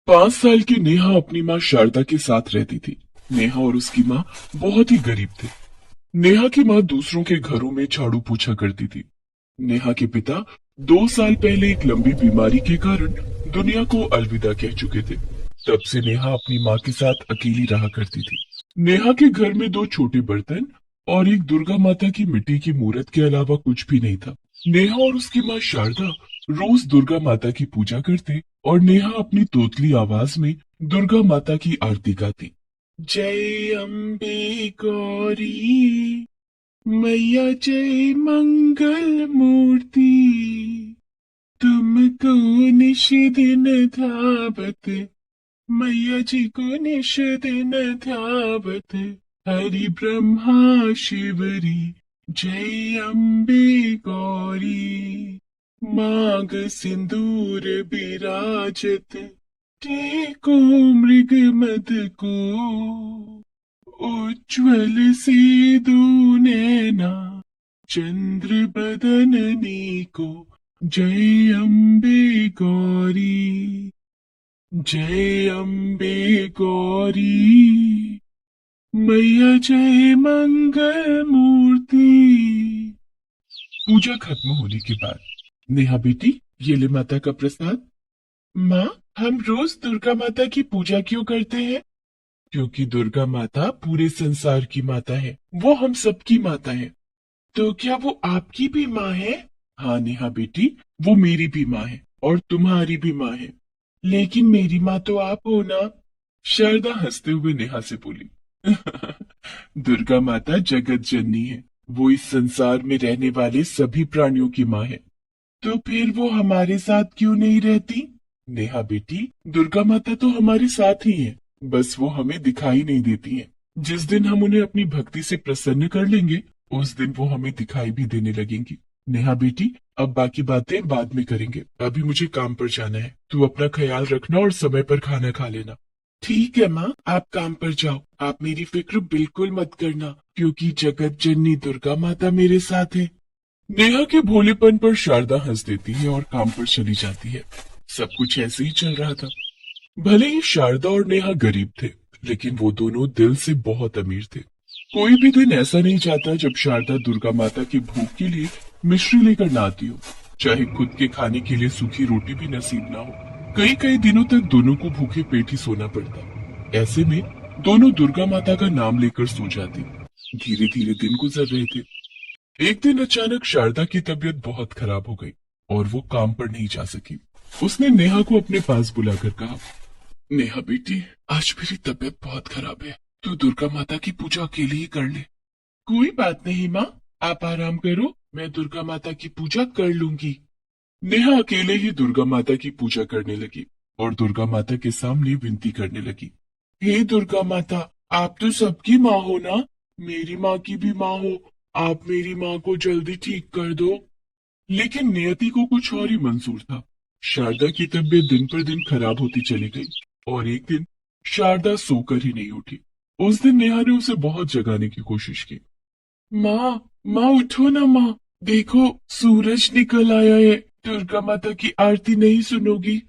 5 साल की नेहा अपनी माँ शारदा के साथ रहती थी। नेहा और उसकी माँ बहुत ही गरीब थे। नेहा की माँ दूसरों के घरों में झाड़ू पोछा करती थी। नेहा के पिता 2 साल पहले एक लंबी बीमारी के कारण दुनिया को अलविदा कह चुके थे। तब से नेहा अपनी माँ के साथ अकेली रहा करती थी। नेहा के घर में 2 छोटे बर्तन और एक दुर्गा माता की मिट्टी की मूर्त के अलावा कुछ भी नहीं था। नेहा और उसकी माँ शारदा रोज दुर्गा माता की पूजा करते और नेहा अपनी तोतली आवाज में दुर्गा माता की आरती गाती। जय अम्बे गौरी मैया जय मंगल मूर्ति, तुमको निश दिन धावत, मैया जी को निश दिन धावत, हरि ब्रह्मा शिवरी जय अम्बे गौरी, मांग सिंदूर विराजत, टेको मृग मद को, उज्ज्वल सेदु नैना चंद्र बदननी को, जय अम्बे गौरी जय अम्बे गौरी मैया जय मंगल मूर्ति। पूजा खत्म होने के बाद नेहा बेटी, ये ले माता का प्रसाद। माँ, हम रोज दुर्गा माता की पूजा क्यों करते हैं? क्योंकि दुर्गा माता पूरे संसार की माता है, वो हम सबकी माता है। तो क्या वो आपकी भी माँ है? हाँ नेहा बेटी, वो मेरी भी माँ है और तुम्हारी भी माँ है। लेकिन मेरी माँ तो आप हो ना? शारदा हंसते हुए नेहा से बोली। दुर्गा माता जगत जननी है, वो इस संसार में रहने वाले सभी प्राणियों की माँ है। तो फिर वो हमारे साथ क्यों नहीं रहती? नेहा बेटी, दुर्गा माता तो हमारे साथ ही है, बस वो हमें दिखाई नहीं देती हैं। जिस दिन हम उन्हें अपनी भक्ति से प्रसन्न कर लेंगे, उस दिन वो हमें दिखाई भी देने लगेंगी। नेहा बेटी, अब बाकी बातें बाद में करेंगे, अभी मुझे काम पर जाना है। तू अपना ख्याल रखना और समय पर खाना खा लेना। ठीक है माँ, आप काम पर जाओ, आप मेरी फिक्र बिल्कुल मत करना, क्योंकि जगत जननी दुर्गा माता मेरे साथ है। नेहा के भोलेपन पर शारदा हंस देती है और काम पर चली जाती है। सब कुछ ऐसे ही चल रहा था। भले ही शारदा और नेहा गरीब थे, लेकिन वो दोनों दिल से बहुत अमीर थे। कोई भी दिन ऐसा नहीं जाता जब शारदा दुर्गा माता की भूख के लिए मिश्री लेकर ना आती हो, चाहे खुद के खाने के लिए सूखी रोटी भी नसीब ना हो। कई कई दिनों तक दोनों को भूखे पेट ही सोना पड़ता। ऐसे में दोनों दुर्गा माता का नाम लेकर सो जाती। धीरे धीरे दिन गुजर रहे थे। एक दिन अचानक शारदा की तबीयत बहुत खराब हो गई और वो काम पर नहीं जा सकी। उसने नेहा को अपने पास बुलाकर कहा, नेहा बेटी, आज मेरी तबीयत बहुत खराब है, तू दुर्गा माता की पूजा अकेले ही कर ले। कोई बात नहीं माँ, आप आराम करो, मैं दुर्गा माता की पूजा कर लूंगी। नेहा अकेले ही दुर्गा माता की पूजा करने लगी और दुर्गा माता के सामने विनती करने लगी। हे दुर्गा माता, आप तो सबकी माँ हो ना, मेरी माँ की भी माँ हो, आप मेरी माँ को जल्दी ठीक कर दो। लेकिन नियति को कुछ और ही मंजूर था। शारदा की तबीयत दिन पर दिन खराब होती चली गई और एक दिन शारदा सोकर ही नहीं उठी। उस दिन नेहा ने उसे बहुत जगाने की कोशिश की। माँ, माँ उठो ना माँ, देखो सूरज निकल आया है, दुर्गा माता की आरती नहीं सुनोगी?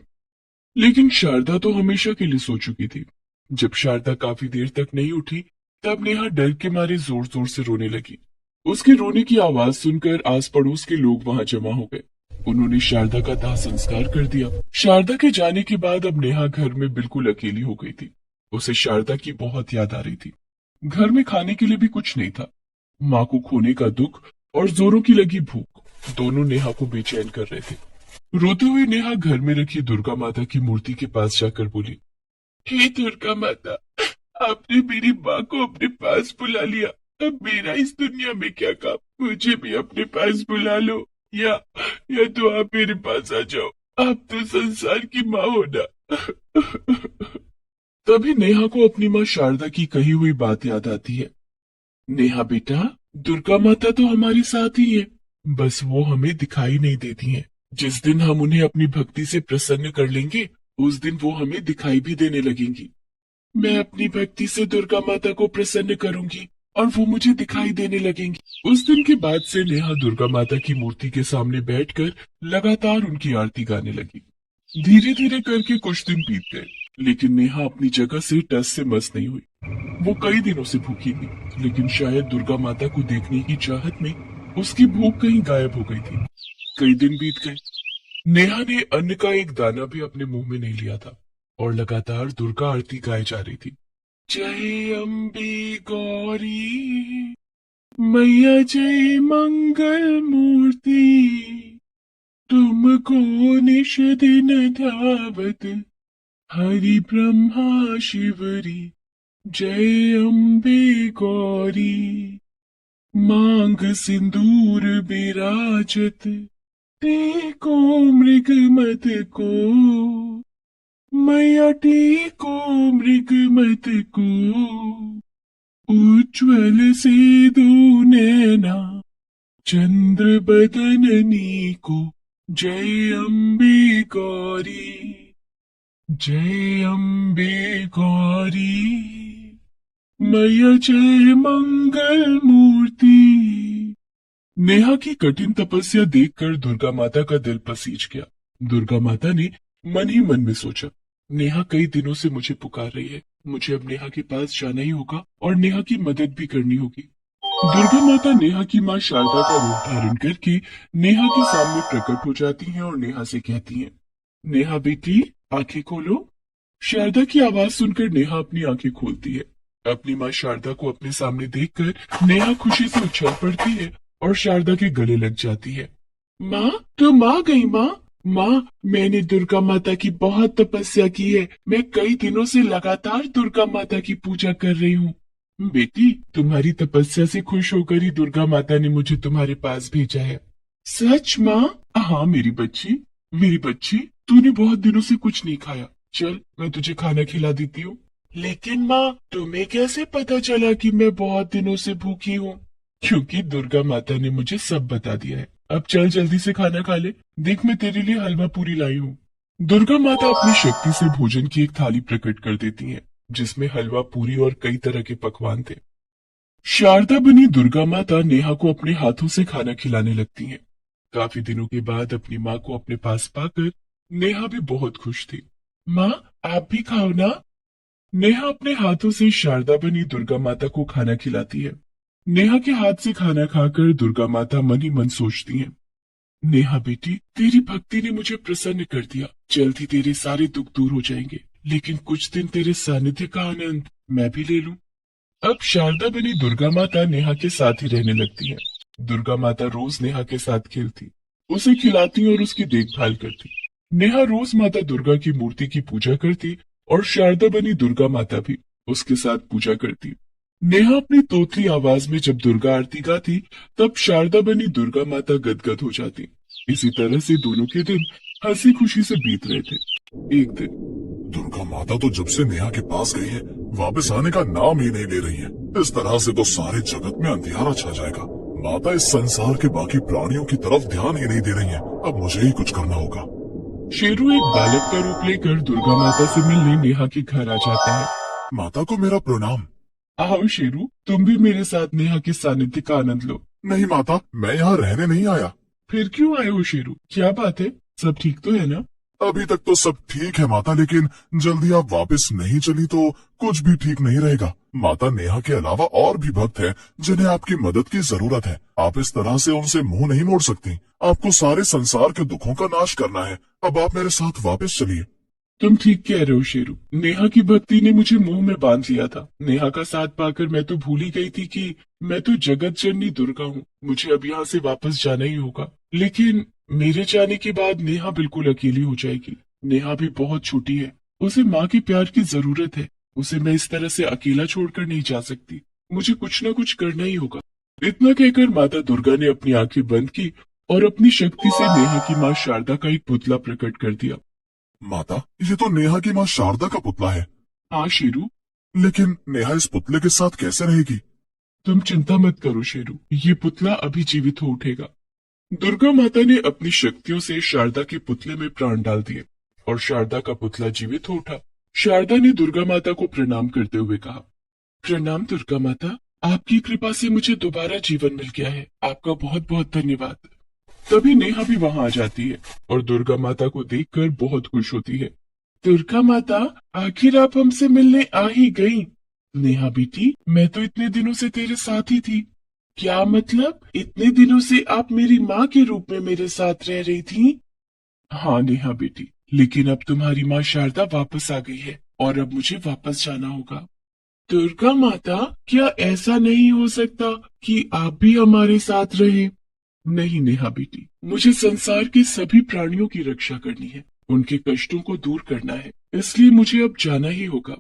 लेकिन शारदा तो हमेशा के लिए सो चुकी थी। जब शारदा काफी देर तक नहीं उठी, तब नेहा डर के मारे जोर जोर से रोने लगी। उसके रोने की आवाज सुनकर आस पड़ोस के लोग वहां जमा हो गए। उन्होंने शारदा का दाह संस्कार कर दिया। शारदा के जाने के बाद अब नेहा घर में बिल्कुल अकेली हो गई थी। उसे शारदा की बहुत याद आ रही थी। घर में खाने के लिए भी कुछ नहीं था। माँ को खोने का दुख और जोरों की लगी भूख दोनों नेहा को बेचैन कर रहे थे। रोते हुए नेहा घर में रखी दुर्गा माता की मूर्ति के पास जाकर बोली, हे दुर्गा माता, आपने मेरी माँ को अपने पास बुला लिया, अब मेरा इस दुनिया में क्या काम, मुझे भी अपने पास बुला लो, या तो आप मेरे पास आ जाओ, आप तो संसार की माँ हो ना। तभी नेहा को अपनी माँ शारदा की कही हुई बात याद आती है। नेहा बेटा, दुर्गा माता तो हमारे साथ ही है, बस वो हमें दिखाई नहीं देती हैं। जिस दिन हम उन्हें अपनी भक्ति से प्रसन्न कर लेंगे, उस दिन वो हमें दिखाई भी देने लगेंगी। मैं अपनी भक्ति से दुर्गा माता को प्रसन्न करूंगी और वो मुझे दिखाई देने लगेंगी। उस दिन के बाद से नेहा दुर्गा माता की मूर्ति के सामने बैठकर लगातार उनकी आरती गाने लगी। धीरे धीरे करके कुछ दिन बीत गए। लेकिन नेहा अपनी जगह से टस से मस नहीं हुई। वो कई दिनों से भूखी थी, लेकिन शायद दुर्गा माता को देखने की चाहत में उसकी भूख कहीं गायब हो गई थी। कई दिन बीत गए। नेहा ने अन्न का एक दाना भी अपने मुंह में नहीं लिया था और लगातार दुर्गा आरती गाई जा रही थी। जय अम्बे गौरी मैया जय मंगल मूर्ति, तुमको निश दिन ध्यावत हरि ब्रह्मा शिवरी। जय अम्बे गौरी मांग सिंदूर विराजत, टेको मृग मत को मैया टेको मृग मत को। उज्ज्वल से दो नैना चंद्र बदननी को। जय अम्बे गौरी जय अम्बे गौरी मैया जय मंगल मूर्ति। नेहा की कठिन तपस्या देखकर दुर्गा माता का दिल पसीज गया। दुर्गा माता ने मन ही मन में सोचा, नेहा कई दिनों से मुझे पुकार रही है, मुझे अब नेहा के पास जाना ही होगा और नेहा की मदद भी करनी होगी। दुर्गा माता नेहा की माँ शारदा का रूप धारण करके नेहा के सामने प्रकट हो जाती हैं और नेहा से कहती हैं, नेहा बेटी आंखें खोलो। शारदा की आवाज सुनकर नेहा अपनी आंखें खोलती है। अपनी माँ शारदा को अपने सामने देखकर नेहा खुशी से उछल पड़ती है और शारदा के गले लग जाती है। माँ तुम आ गई माँ। माँ मैंने दुर्गा माता की बहुत तपस्या की है, मैं कई दिनों से लगातार दुर्गा माता की पूजा कर रही हूँ। बेटी तुम्हारी तपस्या से खुश होकर ही दुर्गा माता ने मुझे तुम्हारे पास भेजा है। सच माँ? हाँ मेरी बच्ची तूने बहुत दिनों से कुछ नहीं खाया, चल मैं तुझे खाना खिला देती हूँ। लेकिन माँ तुम्हें कैसे पता चला कि मैं बहुत दिनों से भूखी हूँ? क्योंकि दुर्गा माता ने मुझे सब बता दिया है। अब चल जल्दी से खाना खा ले, देख मैं तेरे लिए हलवा पूरी लाई हूँ। दुर्गा माता अपनी शक्ति से भोजन की एक थाली प्रकट कर देती है, जिसमें हलवा पूरी और कई तरह के पकवान थे। शारदा बनी दुर्गा माता नेहा को अपने हाथों से खाना खिलाने लगती हैं। काफी दिनों के बाद अपनी माँ को अपने पास पाकर नेहा भी बहुत खुश थी। माँ आप भी खाओ ना। नेहा अपने हाथों से शारदा बनी दुर्गा माता को खाना खिलाती है। नेहा के हाथ से खाना खाकर दुर्गा माता मन ही मन सोचती हैं, नेहा बेटी तेरी भक्ति ने मुझे प्रसन्न कर दिया, जल्द ही तेरे सारे दुख दूर हो जाएंगे, लेकिन कुछ दिन तेरे सानिध्य का आनंद मैं भी ले लूं। अब शारदा बनी दुर्गा माता नेहा के साथ ही रहने लगती है। दुर्गा माता रोज नेहा के साथ खेलती, उसे खिलाती और उसकी देखभाल करती। नेहा रोज माता दुर्गा की मूर्ति की पूजा करती और शारदा बनी दुर्गा माता भी उसके साथ पूजा करती। नेहा अपनी तोतली आवाज में जब दुर्गा आरती गाती, तब शारदा बनी दुर्गा माता गदगद हो जाती। इसी तरह से दोनों के दिन हंसी खुशी से बीत रहे थे। एक दिन दुर्गा माता तो जब से नेहा के पास गई है वापस आने का नाम ही नहीं ले रही है। इस तरह से तो सारे जगत में अंधियारा छा जाएगा। माता इस संसार के बाकी प्राणियों की तरफ ध्यान ही नहीं दे रही है। अब मुझे ही कुछ करना होगा। शेरू एक बालक का रूप लेकर दुर्गा माता से मिलने नेहा के घर आ जाता है। माता को मेरा प्रणाम। आओ शेरू, तुम भी मेरे साथ नेहा के सानिध्य का आनंद लो। नहीं माता, मैं यहाँ रहने नहीं आया। फिर क्यों आए हो शेरू, क्या बात है, सब ठीक तो है ना? अभी तक तो सब ठीक है माता, लेकिन जल्दी आप वापस नहीं चली तो कुछ भी ठीक नहीं रहेगा। माता नेहा के अलावा और भी भक्त हैं जिन्हें आपकी मदद की जरूरत है। आप इस तरह से उनसे मुंह नहीं मोड़ सकती। आपको सारे संसार के दुखों का नाश करना है। अब आप मेरे साथ वापस चलिए। तुम ठीक कह रहे हो शेरू, नेहा की भक्ति ने मुझे मुंह में बांध लिया था। नेहा का साथ पाकर मैं तो भूल ही गई थी कि मैं तो जगत जननी दुर्गा हूँ। मुझे अब यहाँ से वापस जाना ही होगा, लेकिन मेरे जाने के बाद नेहा बिल्कुल अकेली हो जाएगी। नेहा भी बहुत छोटी है, उसे माँ के प्यार की जरूरत है। उसे मैं इस तरह से अकेला छोड़कर नहीं जा सकती। मुझे कुछ न कुछ करना ही होगा। इतना कहकर माता दुर्गा ने अपनी आंखें बंद की और अपनी शक्ति से नेहा की माँ शारदा का एक पुतला प्रकट कर दिया। माता, ये तो नेहा की माँ शारदा का पुतला है। हाँ शेरू, लेकिन नेहा इस पुतले के साथ कैसे रहेगी? तुम चिंता मत करो शेरू, ये पुतला अभी जीवित हो उठेगा। दुर्गा माता ने अपनी शक्तियों से शारदा के पुतले में प्राण डाल दिए और शारदा का पुतला जीवित हो उठा। शारदा ने दुर्गा माता को प्रणाम करते हुए कहा, प्रणाम दुर्गा माता, आपकी कृपा से मुझे दोबारा जीवन मिल गया है, आपका बहुत बहुत धन्यवाद। तभी नेहा भी वहां आ जाती है और दुर्गा माता को देखकर बहुत खुश होती है। दुर्गा माता, आखिर आप हमसे मिलने आ ही गई। नेहा बेटी, मैं तो इतने दिनों से तेरे साथ ही थी। क्या मतलब, इतने दिनों से आप मेरी माँ के रूप में मेरे साथ रह रही थी? हाँ नेहा बेटी, लेकिन अब तुम्हारी माँ शारदा वापस आ गई है और अब मुझे वापस जाना होगा। दुर्गा माता, क्या ऐसा नहीं हो सकता कि आप भी हमारे साथ रहे? नहीं नेहा बेटी, मुझे संसार के सभी प्राणियों की रक्षा करनी है, उनके कष्टों को दूर करना है, इसलिए मुझे अब जाना ही होगा।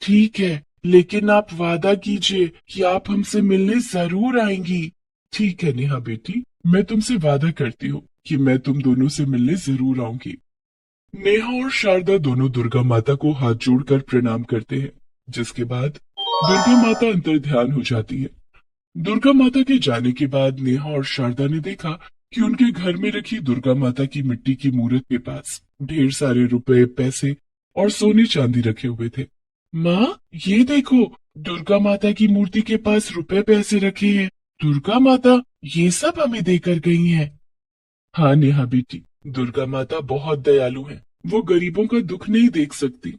ठीक है, लेकिन आप वादा कीजिए कि आप हमसे मिलने जरूर आएंगी। ठीक है नेहा बेटी, मैं तुमसे वादा करती हूँ कि मैं तुम दोनों से मिलने जरूर आऊंगी। नेहा और शारदा दोनों दुर्गा माता को हाथ जोड़कर प्रणाम करते हैं, जिसके बाद दुर्गा माता अंतर ध्यान हो जाती है। दुर्गा माता के जाने के बाद नेहा और शारदा ने देखा कि उनके घर में रखी दुर्गा माता की मिट्टी की मूर्त के पास ढेर सारे रुपए, पैसे और सोने चांदी रखे हुए थे। माँ, ये देखो, दुर्गा माता की मूर्ति के पास रुपए पैसे रखे हैं। दुर्गा माता ये सब हमें देकर गई हैं। हाँ नेहा बेटी, दुर्गा माता बहुत दयालु है, वो गरीबों का दुख नहीं देख सकती।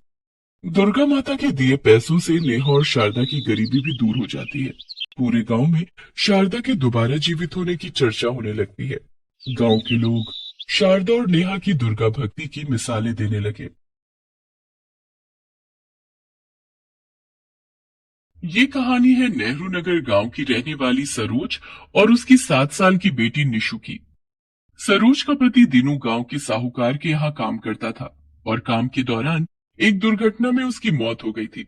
दुर्गा माता के दिए पैसों से नेहा और शारदा की गरीबी भी दूर हो जाती है। पूरे गांव में शारदा के दोबारा जीवित होने की चर्चा होने लगती है। गांव के लोग शारदा और नेहा की दुर्गा भक्ति की मिसालें देने लगे। ये कहानी है नेहरू नगर गांव की रहने वाली सरोज और उसकी 7 साल की बेटी निशु की। सरोज का पति दीनू गांव के साहूकार के यहाँ काम करता था और काम के दौरान एक दुर्घटना में उसकी मौत हो गई थी।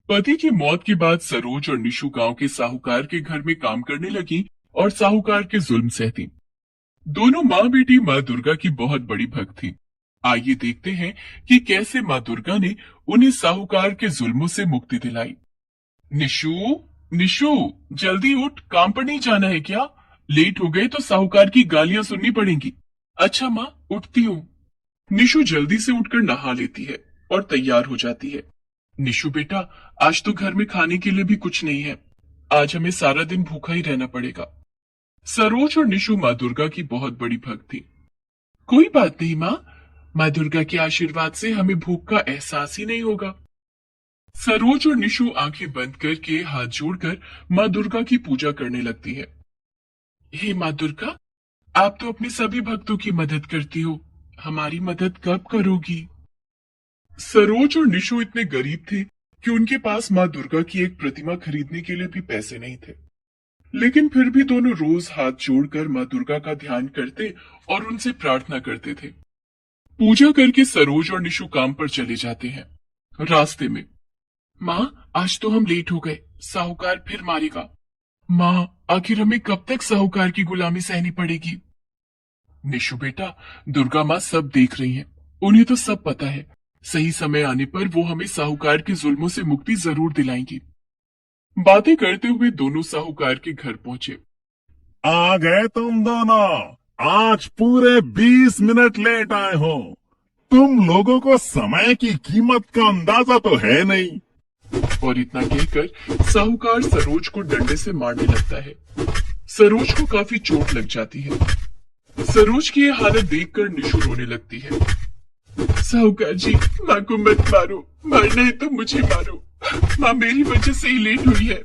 पति की मौत के बाद सरोज और निशु गांव के साहूकार के घर में काम करने लगी और साहूकार के जुल्म सहती। दोनों माँ बेटी माँ दुर्गा की बहुत बड़ी भक्त थी। आइए देखते हैं कि कैसे माँ दुर्गा ने उन्हें साहूकार के जुल्मों से मुक्ति दिलाई। निशु, निशु, जल्दी उठ, काम पर नहीं जाना है क्या? लेट हो गए तो साहूकार की गालियां सुननी पड़ेंगी। अच्छा माँ, उठती हूँ। निशु जल्दी से उठकर नहा लेती है और तैयार हो जाती है। निशु बेटा, आज तो घर में खाने के लिए भी कुछ नहीं है। आज हमें सारा दिन भूखा ही रहना पड़ेगा। सरोज और निशु माँ दुर्गा की बहुत बड़ी भक्त थी। कोई बात नहीं माँ, माँ दुर्गा के आशीर्वाद से हमें भूख का एहसास ही नहीं होगा। सरोज और निशु आंखें बंद करके हाथ जोड़कर माँ दुर्गा की पूजा करने लगती है। हे माँ दुर्गा, आप तो अपने सभी भक्तों की मदद करती हो, हमारी मदद कब करोगी? सरोज और निशु इतने गरीब थे कि उनके पास माँ दुर्गा की एक प्रतिमा खरीदने के लिए भी पैसे नहीं थे, लेकिन फिर भी दोनों रोज हाथ जोड़कर माँ दुर्गा का ध्यान करते और उनसे प्रार्थना करते थे। पूजा करके सरोज और निशु काम पर चले जाते हैं। रास्ते में, माँ आज तो हम लेट हो गए, साहूकार फिर मारेगा। माँ, आखिर हमें कब तक साहूकार की गुलामी सहनी पड़ेगी? निशु बेटा, दुर्गा माँ सब देख रही हैं, उन्हें तो सब पता है। सही समय आने पर वो हमें साहूकार के जुल्मों से मुक्ति जरूर दिलाएंगी। बातें करते हुए दोनों साहूकार के घर पहुंचे। आ गए तुम दोनों। आज पूरे 20 मिनट लेट आए हो। तुम लोगों को समय की कीमत का अंदाजा तो है नहीं। और इतना कहकर साहूकार सरोज को डंडे से मारने लगता है। सरोज को काफी चोट लग जाती है। सरोज की ये हालत देखकर निशु रोने लगती है। साहूकार जी, माँ को मत मारो, मारना है तो मुझे मारो, माँ मेरी वजह से ही लेट हुई है।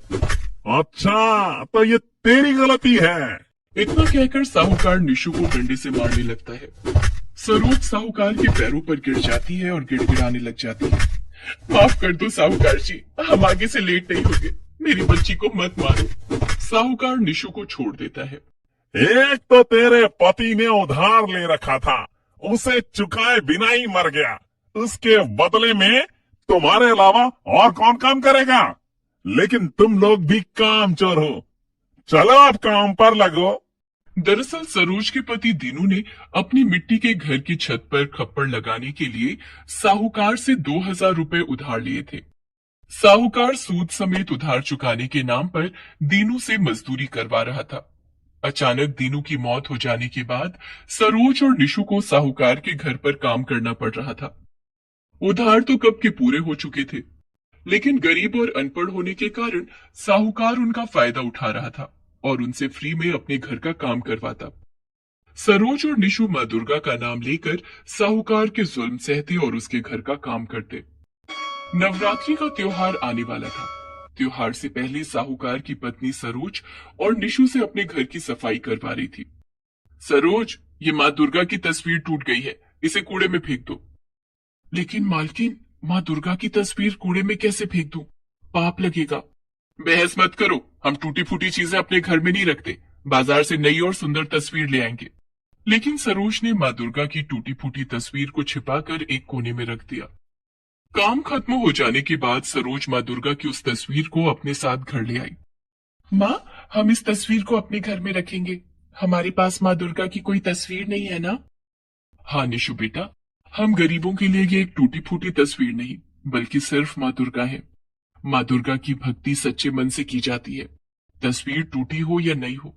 अच्छा, तो ये तेरी गलती है। इतना कहकर साहूकार निशु को डंडे से मारने लगता है। सरोज साहूकार के पैरों पर गिर जाती है और गिड़गिड़ाने लग जाती है। माफ कर दो साहूकार जी, हम आगे से लेट नहीं होंगे, मेरी बच्ची को मत मारो। साहूकार निशु को छोड़ देता है। एक तो तेरे पति ने उधार ले रखा था, उसे चुकाए बिना ही मर गया। उसके बदले में तुम्हारे अलावा और कौन काम करेगा? लेकिन तुम लोग भी काम चोर हो। चलो अब काम पर लगो। दरअसल सरोज के पति दीनू ने अपनी मिट्टी के घर की छत पर खप्पड़ लगाने के लिए साहूकार से 2000 रुपए उधार लिए थे। साहूकार सूद समेत उधार चुकाने के नाम पर दीनू से मजदूरी करवा रहा था। अचानक दीनू की मौत हो जाने के बाद सरोज और निशु को साहूकार के घर पर काम करना पड़ रहा था। उधार तो कब के पूरे हो चुके थे, लेकिन गरीब और अनपढ़ होने के कारण साहूकार उनका फायदा उठा रहा था और उनसे फ्री में अपने घर का काम करवाता। सरोज और निशु माँ दुर्गा का नाम लेकर साहूकार के जुल्म सहते और उसके घर का काम करते। नवरात्रि का त्योहार आने वाला था। त्योहार से पहले साहूकार की पत्नी सरोज और निशु से अपने घर की सफाई करवा रही थी। सरोज, ये माँ दुर्गा की तस्वीर टूट गई है, इसे कूड़े में फेंक दो। लेकिन मालकिन, माँ दुर्गा की तस्वीर कूड़े में कैसे फेंक दूं? पाप लगेगा। बहस मत करो, हम टूटी फूटी चीजें अपने घर में नहीं रखते, बाजार से नई और सुंदर तस्वीर ले आएंगे। लेकिन सरोज ने माँ दुर्गा की टूटी फूटी तस्वीर को छिपाकर एक कोने में रख दिया। काम खत्म हो जाने के बाद सरोज माँ दुर्गा की उस तस्वीर को अपने साथ घर ले आई। माँ, हम इस तस्वीर को अपने घर में रखेंगे। हमारे पास माँ दुर्गा की कोई तस्वीर नहीं है ना? हाँ निशु बेटा, हम गरीबों के लिए ये एक टूटी फूटी तस्वीर नहीं, बल्कि सिर्फ माँ दुर्गा है। माँ दुर्गा की भक्ति सच्चे मन से की जाती है। तस्वीर टूटी हो या नहीं हो,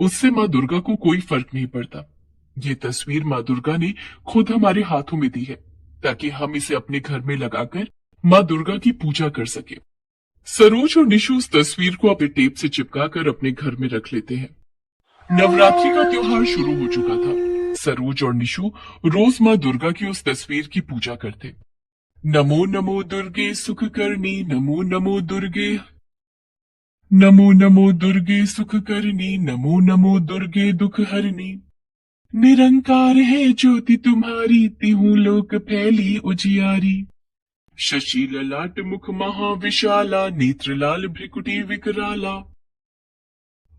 उससे माँ दुर्गा को कोई फर्क नहीं पड़ता। ये तस्वीर माँ दुर्गा ने खुद हमारे हाथों में दी है, ताकि हम इसे अपने घर में लगाकर माँ दुर्गा की पूजा कर सके। सरोज और निशु उस तस्वीर को अपने टेप से चिपकाकर अपने घर में रख लेते हैं। नवरात्रि का त्योहार शुरू हो चुका था। सरोज और निशु रोज माँ दुर्गा की उस तस्वीर की पूजा करते। नमो नमो दुर्गे सुख करनी, नमो नमो दुर्गे, नमो नमो दुर्गे सुख करनी, नमो नमो दुर्गे दुख हरनी। निरंकार है ज्योति तुम्हारी, तिहु लोक फैली उजियारी। शशि ललाट मुख महाविशाला, नेत्र लाल भ्रिकुटी विकराला।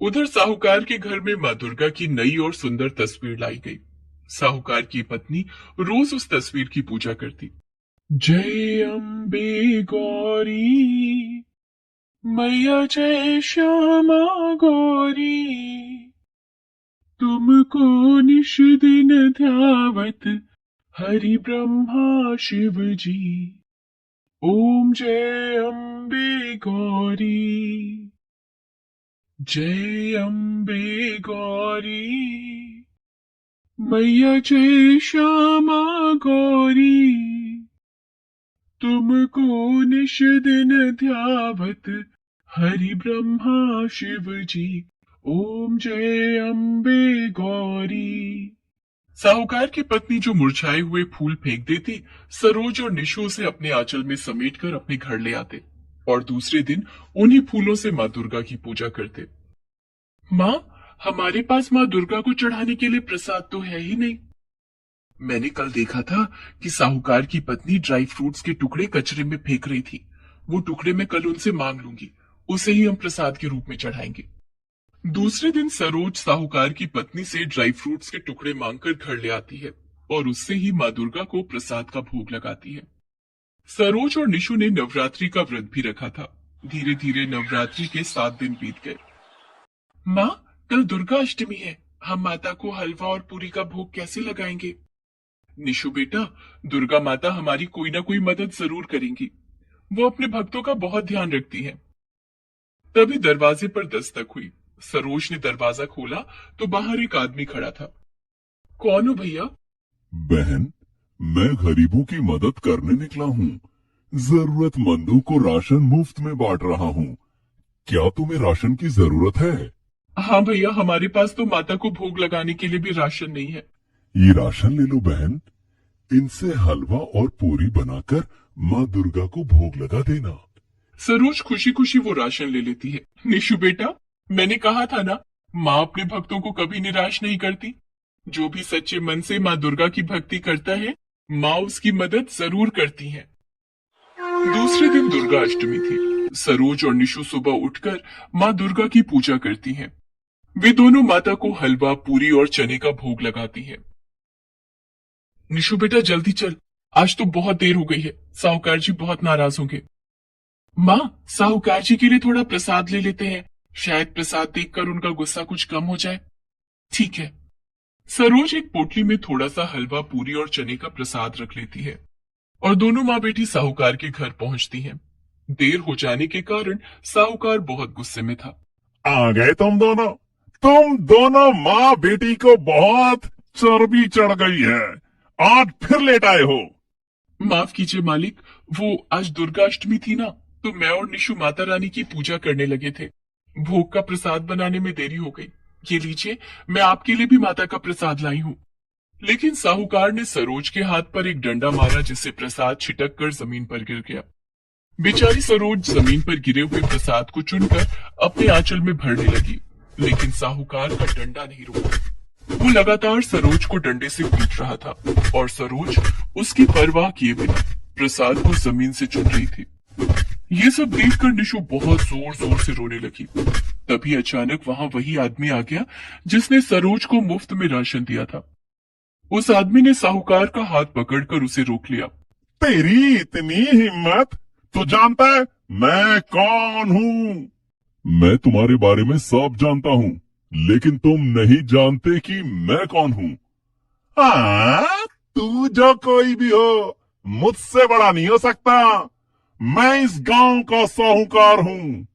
उधर साहूकार के घर में माँ दुर्गा की नई और सुंदर तस्वीर लाई गई। साहूकार की पत्नी रोज उस तस्वीर की पूजा करती। जय अम्बे गौरी, मैया जय श्यामा गौरी, तुमको निश दिन ध्यावत हरि ब्रह्मा शिव जी। ओम जय अम्बे गौरी, जय अम्बे गौरी, मैया जय श्यामा गौरी, तुमको निश दिन ध्यावत हरि ब्रह्मा शिव जी। ओम जय अम्बे गौरी। साहूकार की पत्नी जो मुरझाए हुए फूल फेंक देती, सरोज और निशु उसे अपने आंचल में समेटकर अपने घर ले आते और दूसरे दिन उन्हीं फूलों से माँ दुर्गा की पूजा करते। माँ, हमारे पास माँ दुर्गा को चढ़ाने के लिए प्रसाद तो है ही नहीं। मैंने कल देखा था कि साहूकार की पत्नी ड्राई फ्रूट्स के टुकड़े कचरे में फेंक रही थी। वो टुकड़े मैं कल उनसे मांग लूंगी, उसे ही हम प्रसाद के रूप में चढ़ाएंगे। दूसरे दिन सरोज साहूकार की पत्नी से ड्राई फ्रूट्स के टुकड़े मांगकर घर ले आती है और उससे ही माँ दुर्गा को प्रसाद का भोग लगाती है। सरोज और निशु ने नवरात्रि का व्रत भी रखा था। धीरे धीरे नवरात्रि के 7 दिन बीत गए। माँ, कल दुर्गा अष्टमी है, हम माता को हलवा और पूरी का भोग कैसे लगाएंगे? निशु बेटा, दुर्गा माता हमारी कोई ना कोई मदद जरूर करेंगी। वो अपने भक्तों का बहुत ध्यान रखती है। तभी दरवाजे पर दस्तक हुई। सरोज ने दरवाजा खोला तो बाहर एक आदमी खड़ा था। कौन हो भैया? बहन, मैं गरीबों की मदद करने निकला हूँ। जरूरतमंदों को राशन मुफ्त में बांट रहा हूँ। क्या तुम्हें राशन की जरूरत है? हाँ भैया, हमारे पास तो माता को भोग लगाने के लिए भी राशन नहीं है। ये राशन ले लो बहन, इनसे हलवा और पूरी बनाकर माँ दुर्गा को भोग लगा देना। सरोज खुशी खुशी वो राशन ले लेती है। निशु बेटा, मैंने कहा था ना, माँ अपने भक्तों को कभी निराश नहीं करती। जो भी सच्चे मन से माँ दुर्गा की भक्ति करता है, माँ उसकी मदद जरूर करती है। दूसरे दिन दुर्गा अष्टमी थी। सरोज और निशु सुबह उठकर माँ दुर्गा की पूजा करती हैं। वे दोनों माता को हलवा, पूरी और चने का भोग लगाती हैं। निशु बेटा जल्दी चल, आज तो बहुत देर हो गई है, साहूकार जी बहुत नाराज होंगे। माँ, साहूकार जी के लिए थोड़ा प्रसाद ले लेते हैं, शायद प्रसाद देखकर उनका गुस्सा कुछ कम हो जाए। ठीक है। सरोज एक पोटली में थोड़ा सा हलवा, पूरी और चने का प्रसाद रख लेती है और दोनों माँ बेटी साहूकार के घर पहुंचती हैं। देर हो जाने के कारण साहूकार बहुत गुस्से में था। आ गए तुम दोनों माँ बेटी को बहुत चर्बी चढ़ गई है, आज फिर लेट आए हो। माफ कीजिए मालिक, वो आज दुर्गा अष्टमी थी ना, तो मैं और निशु माता रानी की पूजा करने लगे थे। भोग का प्रसाद बनाने में देरी हो गई, ये लीजिए, मैं आपके लिए भी माता का प्रसाद लाई हूँ। लेकिन साहूकार ने सरोज के हाथ पर एक डंडा मारा, जिससे प्रसाद छिटक कर जमीन पर गिर गया। बेचारी सरोज जमीन पर गिरे हुए प्रसाद को चुनकर अपने आंचल में भरने लगी, लेकिन साहूकार का डंडा नहीं रुका। वो लगातार सरोज को डंडे से पीट रहा था और सरोज उसकी परवाह किए बिना प्रसाद को जमीन से चुन रही थी। ये सब देखकर निशु बहुत जोर जोर से रोने लगी। तभी अचानक वहां वही आदमी आ गया जिसने सरोज को मुफ्त में राशन दिया था। उस आदमी ने साहूकार का हाथ पकड़कर उसे रोक लिया। तेरी इतनी हिम्मत, तो जानता है मैं कौन हूँ? मैं तुम्हारे बारे में सब जानता हूँ, लेकिन तुम नहीं जानते कि मैं कौन हूँ। हाँ, तू जो कोई भी हो, मुझसे बड़ा नहीं हो सकता। मैं इस गांव का साहूकार हूँ।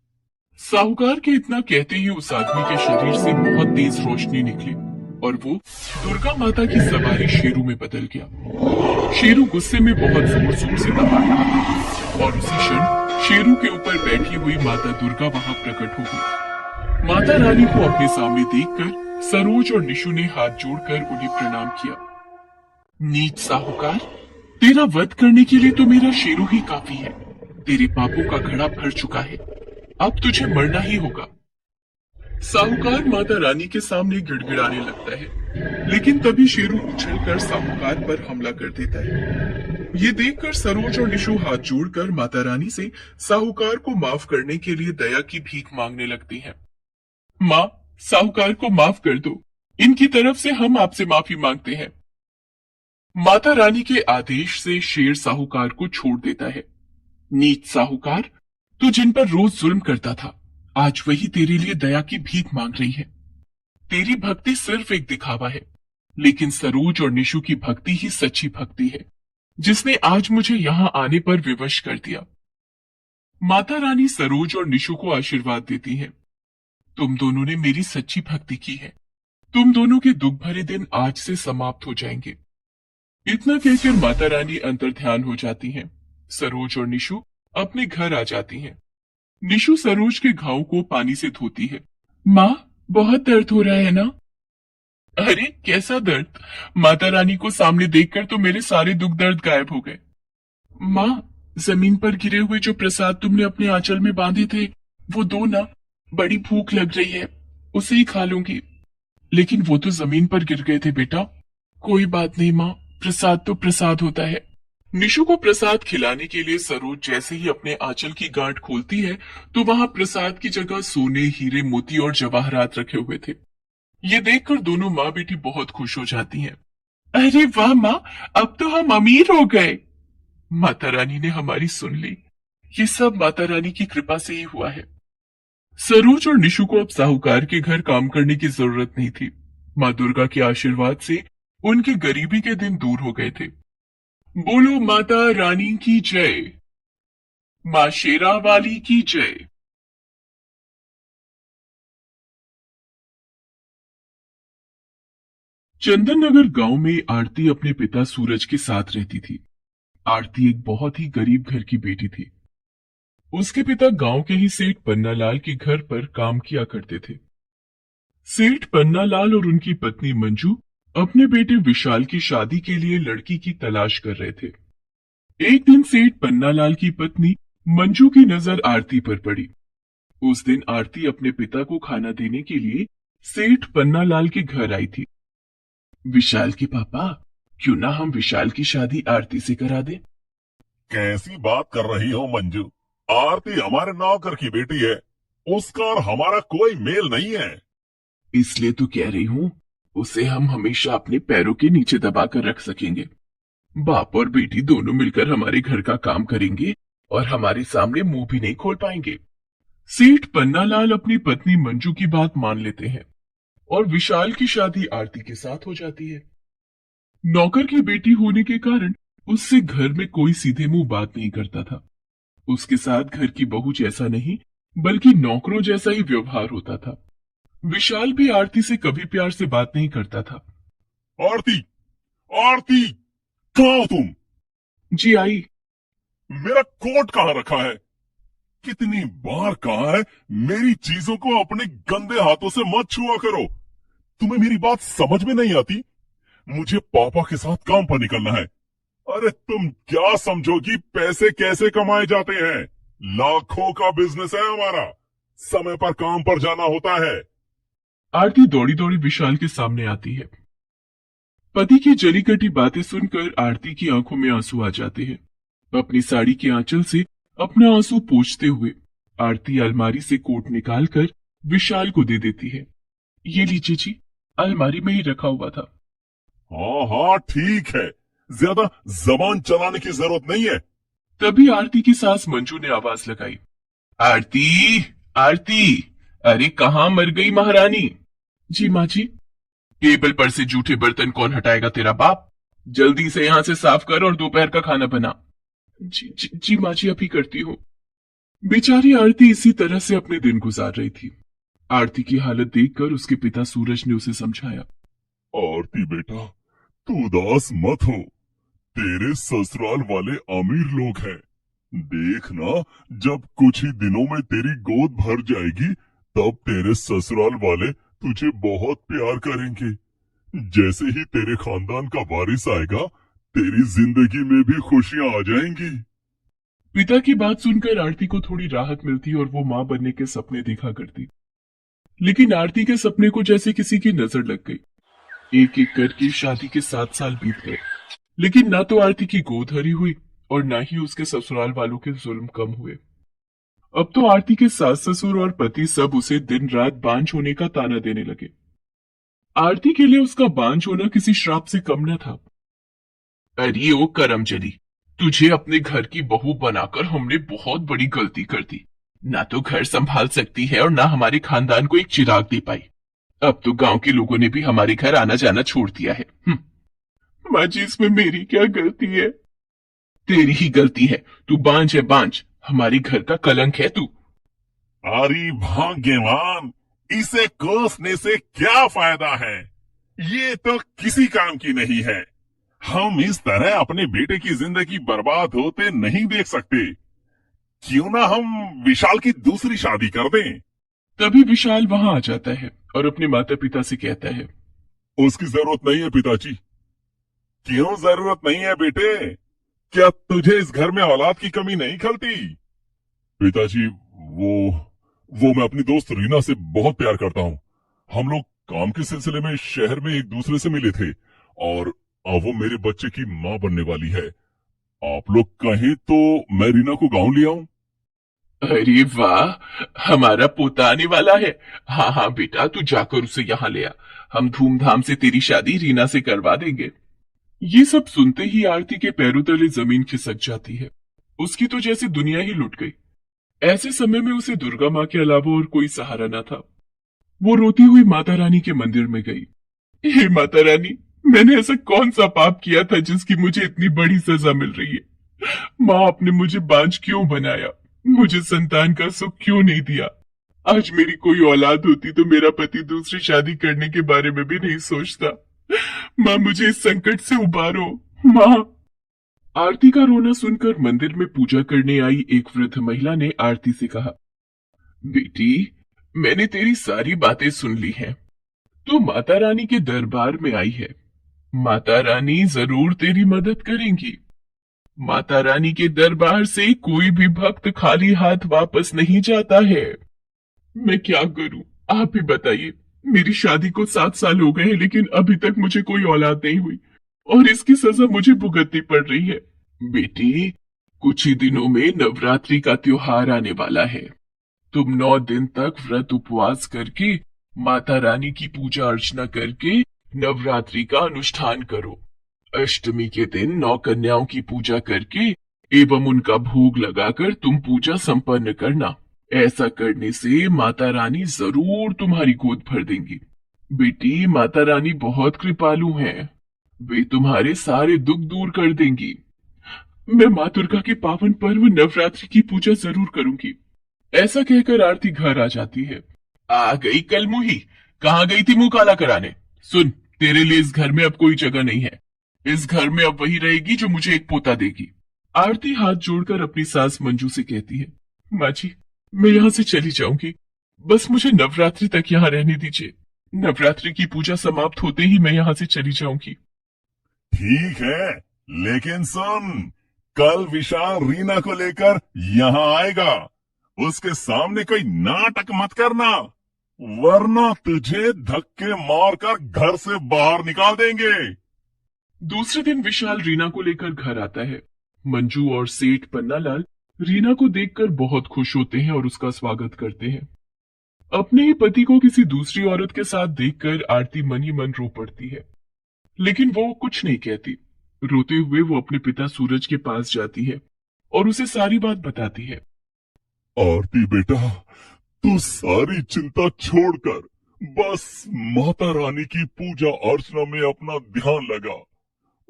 साहूकार के इतना कहते ही उस आदमी के शरीर से बहुत तेज रोशनी निकली और वो दुर्गा माता की सवारी शेरू में बदल गया। शेरू गुस्से में बहुत जोर जोर से दबा रहा था और उसी क्षण शेरू के ऊपर बैठी हुई माता दुर्गा वहां प्रकट हो गई। माता रानी को अपने सामने देखकर सरोज और निशु ने हाथ जोड़कर उन्हें प्रणाम किया। नीच साहूकार, तेरा वध करने के लिए तो मेरा शेरू ही काफी है। तेरे पापों का घड़ा भर चुका है, अब तुझे मरना ही होगा। साहूकार माता रानी के सामने गिड़गिड़ाने लगता है, लेकिन तभी शेरू उछलकर साहूकार पर हमला कर देता है। ये देखकर सरोज और निशु हाथ जोड़कर माता रानी से साहूकार को माफ करने के लिए दया की भीख मांगने लगती हैं। माँ, साहूकार को माफ कर दो, इनकी तरफ से हम आपसे माफी मांगते हैं। माता रानी के आदेश से शेर साहूकार को छोड़ देता है। नीच साहूकार, तू जिन पर रोज जुल्म करता था, आज वही तेरे लिए दया की भीख मांग रही है। तेरी भक्ति सिर्फ एक दिखावा है, लेकिन सरोज और निशु की भक्ति ही सच्ची भक्ति है, जिसने आज मुझे यहाँ आने पर विवश कर दिया। माता रानी सरोज और निशु को आशीर्वाद देती हैं। तुम दोनों ने मेरी सच्ची भक्ति की है। तुम दोनों के दुख भरे दिन आज से समाप्त हो जाएंगे। इतना कहकर माता रानी अंतर्ध्यान हो जाती हैं। सरोज और निशु अपने घर आ जाती हैं। निशु सरोज के घाव को पानी से धोती है। माँ, बहुत दर्द हो रहा है ना? अरे कैसा दर्द? माता रानी को सामने देखकर तो मेरे सारे दुख दर्द गायब हो गए। माँ, जमीन पर गिरे हुए जो प्रसाद तुमने अपने आंचल में बांधे थे, वो दो ना। बड़ी भूख लग रही है, उसे ही खा लूंगी। लेकिन वो तो जमीन पर गिर गए थे बेटा। कोई बात नहीं माँ, प्रसाद तो प्रसाद होता है। निशु को प्रसाद खिलाने के लिए सरोज जैसे ही अपने आंचल की गांठ खोलती है, तो वहां प्रसाद की जगह सोने, हीरे, मोती और जवाहरात रखे हुए थे। ये देखकर दोनों माँ बेटी बहुत खुश हो जाती हैं। अरे वाह माँ, अब तो हम अमीर हो गए। माता रानी ने हमारी सुन ली। ये सब माता रानी की कृपा से ही हुआ है। सरोज और निशु को अब साहूकार के घर काम करने की जरूरत नहीं थी। माँ दुर्गा के आशीर्वाद से उनकी गरीबी के दिन दूर हो गए थे। बोलो माता रानी की जय, माँ शेरा वाली की जय। चंदन नगर गांव में आरती अपने पिता सूरज के साथ रहती थी। आरती एक बहुत ही गरीब घर की बेटी थी। उसके पिता गांव के ही सेठ पन्नालाल के घर पर काम किया करते थे। सेठ पन्नालाल और उनकी पत्नी मंजू अपने बेटे विशाल की शादी के लिए लड़की की तलाश कर रहे थे। एक दिन सेठ पन्नालाल की पत्नी मंजू की नजर आरती पर पड़ी। उस दिन आरती अपने पिता को खाना देने के लिए सेठ पन्नालाल के घर आई थी। विशाल के पापा, क्यों ना हम विशाल की शादी आरती से करा दें? कैसी बात कर रही हो मंजू? आरती हमारे नौकर की बेटी है, उसका और हमारा कोई मेल नहीं है। इसलिए तो कह रही हूँ, उसे हम हमेशा अपने पैरों के नीचे दबाकर रख सकेंगे। बाप और बेटी दोनों मिलकर हमारे घर का काम करेंगे और हमारे सामने मुंह भी नहीं खोल पाएंगे। सेठ पन्नालाल अपनी पत्नी मंजू की बात मान लेते हैं और विशाल की शादी आरती के साथ हो जाती है। नौकर की बेटी होने के कारण उससे घर में कोई सीधे मुंह बात नहीं करता था। उसके साथ घर की बहू जैसा नहीं, बल्कि नौकरों जैसा ही व्यवहार होता था। विशाल भी आरती से कभी प्यार से बात नहीं करता था। आरती, आरती, कहाँ हो तुम? जी आई। मेरा कोट कहाँ रखा है? कितनी बार कहा है मेरी चीजों को अपने गंदे हाथों से मत छुआ करो। तुम्हें मेरी बात समझ में नहीं आती? मुझे पापा के साथ काम पर निकलना है। अरे तुम क्या समझोगी पैसे कैसे कमाए जाते हैं? लाखों का बिजनेस है हमारा, समय पर काम पर जाना होता है। आरती दौड़ी दौड़ी विशाल के सामने आती है। पति की जली कटी बातें सुनकर आरती की आंखों में आंसू आ जाते हैं। अपनी साड़ी के आंचल से अपना आंसू पोंछते हुए आरती अलमारी से कोट निकालकर विशाल को दे देती है। ये लीजिए जी, अलमारी में ही रखा हुआ था। हाँ हाँ ठीक है, ज्यादा जबान चलाने की जरूरत नहीं है। तभी आरती की सास मंजू ने आवाज लगाई, आरती, आरती, अरे कहाँ मर गई महारानी? जी माँ जी। टेबल पर से जूठे बर्तन कौन हटाएगा? तेरा बाप। जल्दी से यहाँ से साफ कर और दोपहर का खाना बना। जी माँ जी, अभी करती हूँ। बेचारी आरती इसी तरह से अपने दिन गुजार रही थी। आरती की हालत देखकर उसके पिता सूरज ने उसे समझाया, आरती बेटा, तू उदास मत हो। तेरे ससुराल वाले अमीर लोग हैं। देखना, जब कुछ ही दिनों में तेरी गोद भर जाएगी, तब तेरे ससुराल वाले तुझे बहुत प्यार करेंगे। जैसे ही तेरे खानदान का वारिस आएगा, तेरी जिंदगी में भी खुशियां आ जाएंगी। पिता की बात सुनकर आरती को थोड़ी राहत मिलती और वो मां बनने के सपने देखा करती। लेकिन आरती के सपने को जैसे किसी की नजर लग गई। एक एक करके शादी के 7 साल बीत गए, लेकिन ना तो आरती की गोद हरी हुई और ना ही उसके ससुराल वालों के जुल्म कम हुए। अब तो आरती के सास ससुर और पति सब उसे दिन रात बांझ होने का ताना देने लगे। आरती के लिए उसका बांझ होना किसी श्राप से कम न था। अरे ओ करमचली, तुझे अपने घर की बहू बनाकर हमने बहुत बड़ी गलती कर दी। ना तो घर संभाल सकती है और ना हमारे खानदान को एक चिराग दे पाई। अब तो गांव के लोगों ने भी हमारे घर आना जाना छोड़ दिया है। माँ जी, इसमें मेरी क्या गलती है? तेरी ही गलती है, तू बांझ है बांझ, हमारे घर का कलंक है तू। अरे भाग्यवान, इसे कोसने से क्या फायदा है? ये तो किसी काम की नहीं है। हम इस तरह अपने बेटे की जिंदगी बर्बाद होते नहीं देख सकते। क्यों ना हम विशाल की दूसरी शादी कर दें? तभी विशाल वहां आ जाता है और अपने माता पिता से कहता है, उसकी जरूरत नहीं है पिताजी। क्यों जरूरत नहीं है बेटे? क्या तुझे इस घर में औलाद की कमी नहीं खलती? पिताजी, वो मैं अपनी दोस्त रीना से बहुत प्यार करता हूँ। हम लोग काम के सिलसिले में शहर में एक दूसरे से मिले थे और अब वो मेरे बच्चे की माँ बनने वाली है। आप लोग कहें तो मैं रीना को गांव ले आऊं? अरे वाह, हमारा पोता आने वाला है। हाँ हाँ बेटा, तू जाकर उसे यहाँ ले आ। हम धूमधाम से तेरी शादी रीना से करवा देंगे। ये सब सुनते ही आरती के पैरों तले जमीन खिसक जाती है। उसकी तो जैसे दुनिया ही लुट गई। ऐसे समय में उसे दुर्गा माँ के अलावा और कोई सहारा न था। वो रोती हुई माता रानी के मंदिर में गई। हे माता रानी, मैंने ऐसा कौन सा पाप किया था जिसकी मुझे इतनी बड़ी सजा मिल रही है? माँ, आपने मुझे बांझ क्यों बनाया? मुझे संतान का सुख क्यों नहीं दिया? आज मेरी कोई औलाद होती तो मेरा पति दूसरी शादी करने के बारे में भी नहीं सोचता। माँ, मुझे इस संकट से उबारो। माँ। आरती का रोना सुनकर मंदिर में पूजा करने आई एक वृद्ध महिला ने आरती से कहा, बेटी, मैंने तेरी सारी बातें सुन ली हैं। तू माता रानी के दरबार में आई है। माता रानी जरूर तेरी मदद करेंगी। माता रानी के दरबार से कोई भी भक्त खाली हाथ वापस नहीं जाता है। मैं क्या करूं, आप ही बताइए। मेरी शादी को 7 साल हो गए हैं, लेकिन अभी तक मुझे कोई औलाद नहीं हुई और इसकी सजा मुझे भुगतनी पड़ रही है। बेटी, कुछ ही दिनों में नवरात्रि का त्योहार आने वाला है। तुम 9 दिन तक व्रत उपवास करके माता रानी की पूजा अर्चना करके नवरात्रि का अनुष्ठान करो। अष्टमी के दिन 9 कन्याओं की पूजा करके एवं उनका भोग लगाकर तुम पूजा संपन्न करना। ऐसा करने से माता रानी जरूर तुम्हारी गोद भर देंगी। बेटी, माता रानी बहुत कृपालु हैं। वे तुम्हारे सारे दुख दूर कर देंगी। मैं माँ दुर्गा के पावन पर्व नवरात्रि की पूजा जरूर करूंगी। ऐसा कहकर आरती घर आ जाती है। आ गई कलमुही, कहाँ गई थी मुंह काला कराने? सुन, तेरे लिए इस घर में अब कोई जगह नहीं है। इस घर में अब वही रहेगी जो मुझे एक पोता देगी। आरती हाथ जोड़कर अपनी सास मंजू से कहती है, माँ जी, मैं यहाँ से चली जाऊंगी। बस मुझे नवरात्रि तक यहाँ रहने दीजिए। नवरात्रि की पूजा समाप्त होते ही मैं यहाँ से चली जाऊंगी। ठीक है, लेकिन सुन, कल विशाल रीना को लेकर यहाँ आएगा। उसके सामने कोई नाटक मत करना, वरना तुझे धक्के मारकर घर से बाहर निकाल देंगे। दूसरे दिन विशाल रीना को लेकर घर आता है। मंजू और सेठ पन्नालाल रीना को देखकर बहुत खुश होते हैं और उसका स्वागत करते हैं। अपने ही पति को किसी दूसरी औरत के साथ देखकर आरती मन ही मन रो पड़ती है, लेकिन वो कुछ नहीं कहती। रोते हुए वो अपने पिता सूरज के पास जाती है और उसे सारी बात बताती है। आरती बेटा, तू सारी चिंता छोड़कर बस माता रानी की पूजा अर्चना में अपना ध्यान लगा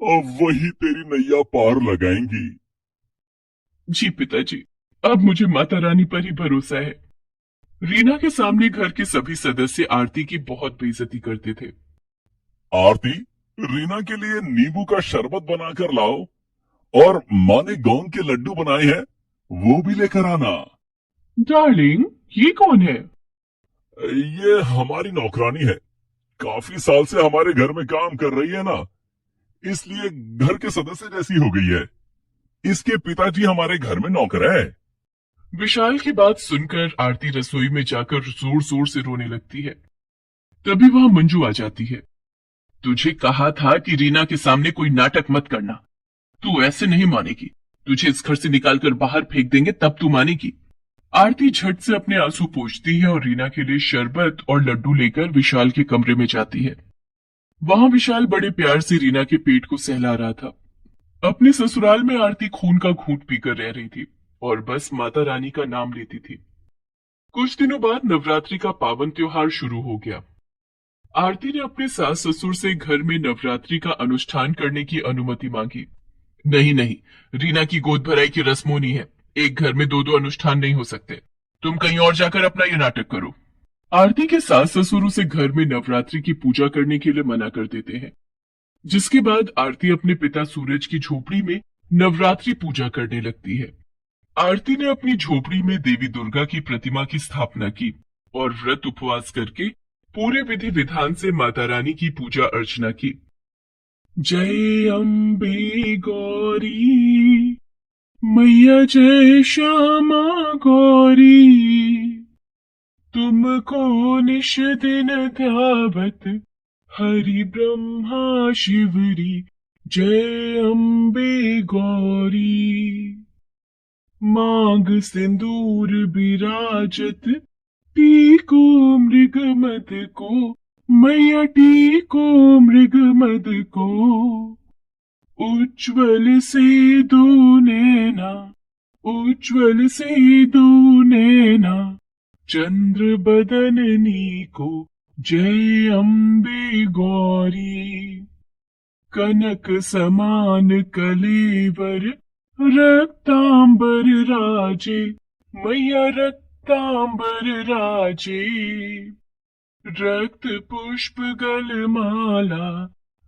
और वही तेरी नैया पार लगाएंगी। जी पिताजी, अब मुझे माता रानी पर ही भरोसा है। रीना के सामने घर के सभी सदस्य आरती की बहुत बेइज्जती करते थे। आरती, रीना के लिए नींबू का शरबत बनाकर लाओ और माँ ने गोंद के लड्डू बनाए हैं, वो भी लेकर आना। डार्लिंग, ये कौन है? ये हमारी नौकरानी है, काफी साल से हमारे घर में काम कर रही है ना, इसलिए घर के सदस्य जैसी हो गई है। इसके पिताजी हमारे घर में नौकर है। विशाल की बात सुनकर आरती रसोई में जाकर जोर जोर से रोने लगती है। तभी वहां मंजू आ जाती है। तुझे कहा था कि रीना के सामने कोई नाटक मत करना। तू ऐसे नहीं मानेगी, तुझे इस घर से निकालकर बाहर फेंक देंगे तब तू मानेगी। आरती झट से अपने आंसू पोंछती है और रीना के लिए शरबत और लड्डू लेकर विशाल के कमरे में जाती है। वहां विशाल बड़े प्यार से रीना के पेट को सहला रहा था। अपने ससुराल में आरती खून का घूंट पीकर रह रही थी और बस माता रानी का नाम लेती थी। कुछ दिनों बाद नवरात्रि का पावन त्योहार शुरू हो गया। आरती ने अपने सास ससुर से घर में नवरात्रि का अनुष्ठान करने की अनुमति मांगी। नहीं नहीं, रीना की गोद भराई की रस्म होनी है, एक घर में दो दो अनुष्ठान नहीं हो सकते। तुम कहीं और जाकर अपना ये नाटक करो। आरती के सास ससुर उसे घर में नवरात्रि की पूजा करने के लिए मना कर देते हैं, जिसके बाद आरती अपने पिता सूरज की झोपड़ी में नवरात्रि पूजा करने लगती है। आरती ने अपनी झोपड़ी में देवी दुर्गा की प्रतिमा की स्थापना की और व्रत उपवास करके पूरे विधि विधान से माता रानी की पूजा अर्चना की। जय अम्बे गौरी मैया, जय श्यामा गौरी, तुमको निश दिन ध्यावत हरि ब्रह्मा शिवरी। जय अम्बे गौरी, मांग सिंदूर विराजत, टीको मृग मद को मैया, टीको मृग मद को। उज्ज्वल से दो नैना, उज्ज्वल से दो नैना, चंद्र बदननी को। जय अम्बे गौरी, कनक समान कलेवर, रक्तांबर राजे मैया, रक्तांबर राजे। रक्त पुष्प गलमाला,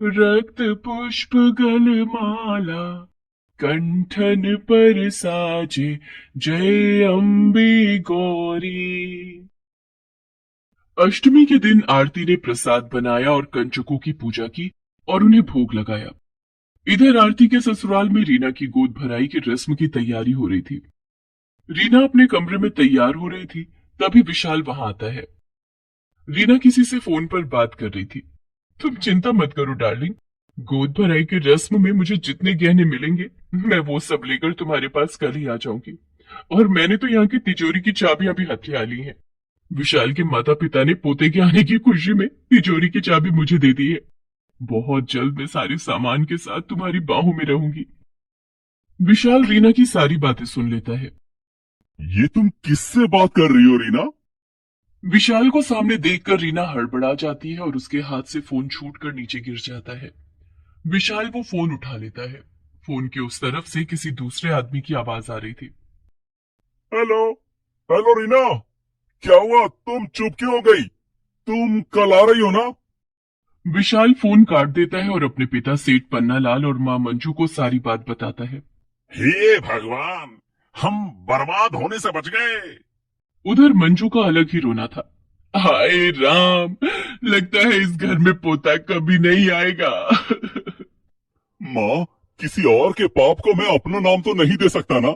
रक्त पुष्प गलमाला, कंठन पर साजे। जय अम्बे गौरी। अष्टमी के दिन आरती ने प्रसाद बनाया और कंचकों की पूजा की और उन्हें भोग लगाया। इधर आरती के ससुराल में रीना की गोद भराई की रस्म की तैयारी हो रही थी। रीना अपने कमरे में तैयार हो रही थी, तभी विशाल वहां आता है। रीना किसी से फोन पर बात कर रही थी। तुम चिंता मत करो डार्लिंग, गोद भराई की रस्म में मुझे जितने गहने मिलेंगे मैं वो सब लेकर तुम्हारे पास कल ही आ जाऊंगी। और मैंने तो यहाँ की तिजोरी की चाबियां भी हथिया ली हैं। विशाल के माता पिता ने पोते के आने की खुशी में तिजोरी की चाबी मुझे दे दी है। बहुत जल्द मैं सारे सामान के साथ तुम्हारी बाहों में रहूंगी। विशाल रीना की सारी बातें सुन लेता है। ये तुम किससे बात कर रही हो रीना? विशाल को सामने देखकर रीना हड़बड़ा जाती है और उसके हाथ से फोन छूटकर नीचे गिर जाता है। विशाल वो फोन उठा लेता है। फोन के उस तरफ से किसी दूसरे आदमी की आवाज आ रही थी। हेलो, हेलो रीना, क्या हुआ? तुम चुप क्यों हो गई? तुम कल आ रही हो ना? विशाल फोन काट देता है और अपने पिता सेठ पन्नालाल और मां मंजू को सारी बात बताता है। हे भगवान, हम बर्बाद होने से बच गए। उधर मंजू का अलग ही रोना था। हाय राम, लगता है इस घर में पोता कभी नहीं आएगा। माँ, किसी और के पाप को मैं अपना नाम तो नहीं दे सकता ना।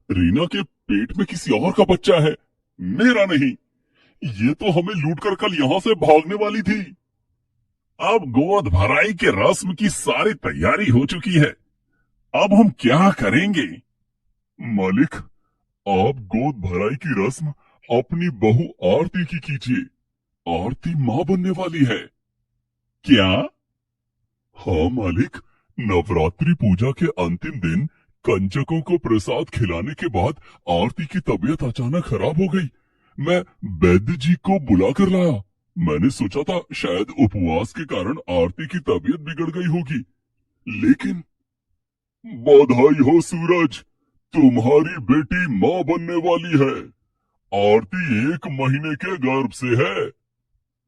रीना के पेट में किसी और का बच्चा है, मेरा नहीं। ये तो हमें लूटकर कल यहाँ से भागने वाली थी। अब गोद भराई के रस्म की सारी तैयारी हो चुकी है। अब हम क्या करेंगे? मालिक, आप गोद भराई की रस्म अपनी बहू आरती की कीजिए। आरती माँ बनने वाली है। क्या? हाँ मालिक, नवरात्रि पूजा के अंतिम दिन कंजकों को प्रसाद खिलाने के बाद आरती की तबीयत अचानक खराब हो गई। मैं वैद्य जी को बुला कर लाया। मैंने सोचा था शायद उपवास के कारण आरती की तबीयत बिगड़ गई होगी, लेकिन बधाई हो सूरज, तुम्हारी बेटी माँ बनने वाली है। आरती 1 महीने के गर्भ से है।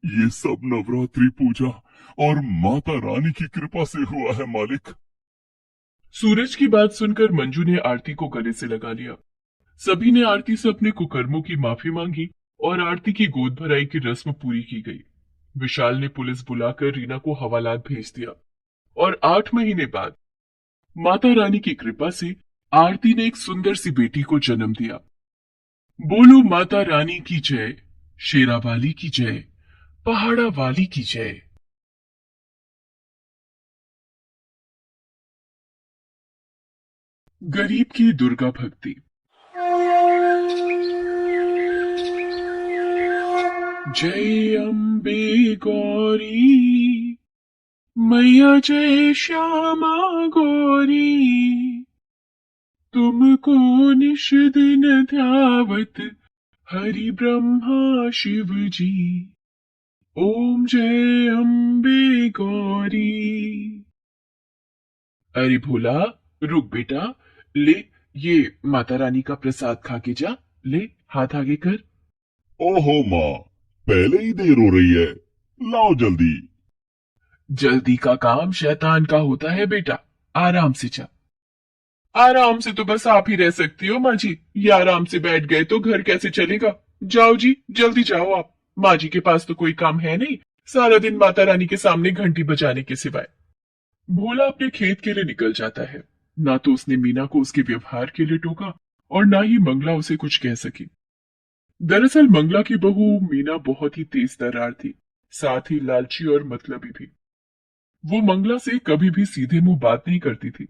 ये सब नवरात्रि पूजा और माता रानी की कृपा से हुआ है मालिक। सूरज की बात सुनकर मंजू ने आरती को गले से लगा लिया। सभी ने आरती से अपने कुकर्मों की माफी मांगी और आरती की गोद भराई की रस्म पूरी की गई। विशाल ने पुलिस बुलाकर रीना को हवालात भेज दिया और 8 महीने बाद माता रानी की कृपा से आरती ने एक सुंदर सी बेटी को जन्म दिया। बोलो माता रानी की जय, शेरा वाली की जय, पहाड़ा वाली की जय। गरीब की दुर्गा भक्ति। जय अम्बे गौरी, मैया जय श्यामा गौरी, तुमको निश दिन ध्यावत हरि ब्रह्मा शिव जी। ओम जय अम्बे गौरी। अरे भोला, रुक बेटा, ले ये माता रानी का प्रसाद खा के जा। ले हाथ आगे कर। ओहो माँ, पहले ही देर हो रही है, लाओ जल्दी। जल्दी का काम शैतान का होता है बेटा, आराम से जा। आराम से तो बस आप ही रह सकती हो माँ जी, ये आराम से बैठ गए तो घर कैसे चलेगा। जाओ जी, जल्दी जाओ आप। माँ जी के पास तो कोई काम है नहीं, सारा दिन माता रानी के सामने घंटी बजाने के सिवाय। भोला अपने खेत के लिए निकल जाता है। ना तो उसने मीना को उसके व्यवहार के लिए टोका और ना ही मंगला उसे कुछ कह सकी। दरअसल मंगला की बहू मीना बहुत ही तेज तर्रार थी, साथ ही लालची और मतलबी भी। वो मंगला से कभी भी सीधे मुंह बात नहीं करती थी।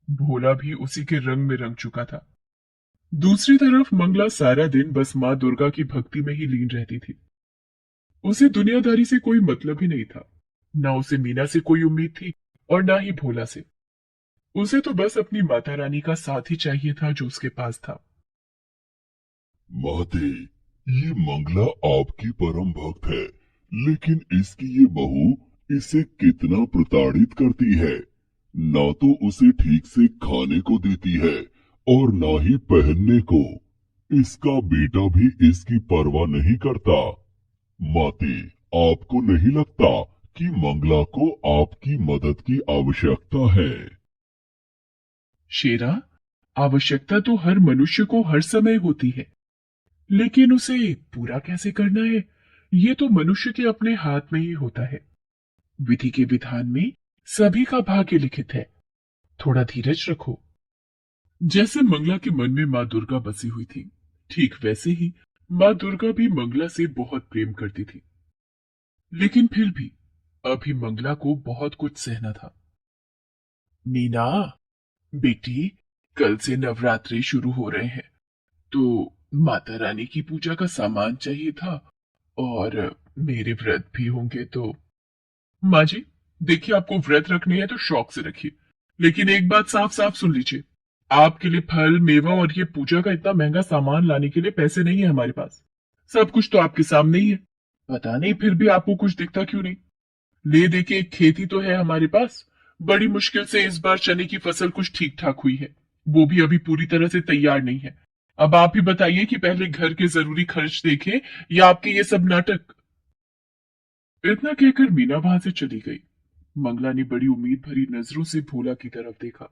भोला भी उसी के रंग में रंग चुका था। दूसरी तरफ मंगला सारा दिन बस माँ दुर्गा की भक्ति में ही लीन रहती थी। उसे दुनियादारी से कोई मतलब ही नहीं था। ना उसे मीना से कोई उम्मीद थी और ना ही भोला से। उसे तो बस अपनी माता रानी का साथ ही चाहिए था जो उसके पास था। माते, ये मंगला आपकी परम भक्त है, लेकिन इसकी ये बहू इसे कितना प्रताड़ित करती है। ना तो उसे ठीक से खाने को देती है और ना ही पहनने को। इसका बेटा भी इसकी परवाह नहीं करता। माते, आपको नहीं लगता कि मंगला को आपकी मदद की आवश्यकता है? शेरा, आवश्यकता तो हर मनुष्य को हर समय होती है, लेकिन उसे पूरा कैसे करना है, ये तो मनुष्य के अपने हाथ में ही होता है। विधि के विधान में सभी का भाग्य लिखित है। थोड़ा धीरज रखो। जैसे मंगला के मन में माँ दुर्गा बसी हुई थी, ठीक वैसे ही माँ दुर्गा भी मंगला से बहुत प्रेम करती थी। लेकिन फिर भी अभी मंगला को बहुत कुछ सहना था। मीना बेटी, कल से नवरात्रि शुरू हो रहे हैं, तो माता रानी की पूजा का सामान चाहिए था और मेरे व्रत भी होंगे तो। माँ जी, देखिए आपको व्रत रखने हैं तो शौक से रखिए, लेकिन एक बात साफ साफ सुन लीजिए, आपके लिए फल मेवा और ये पूजा का इतना महंगा सामान लाने के लिए पैसे नहीं है हमारे पास। सब कुछ तो आपके सामने ही है। पता नहीं फिर भी आपको कुछ दिखता क्यों नहीं। ले दे के एक खेती तो है हमारे पास। बड़ी मुश्किल से इस बार चने की फसल कुछ ठीक ठाक हुई है, वो भी अभी पूरी तरह से तैयार नहीं है। अब आप ही बताइए कि पहले घर के जरूरी खर्च देखें या आपके ये सब नाटक। इतना कहकर मीना वहां से चली गई। मंगला ने बड़ी उम्मीद भरी नजरों से भोला की तरफ देखा,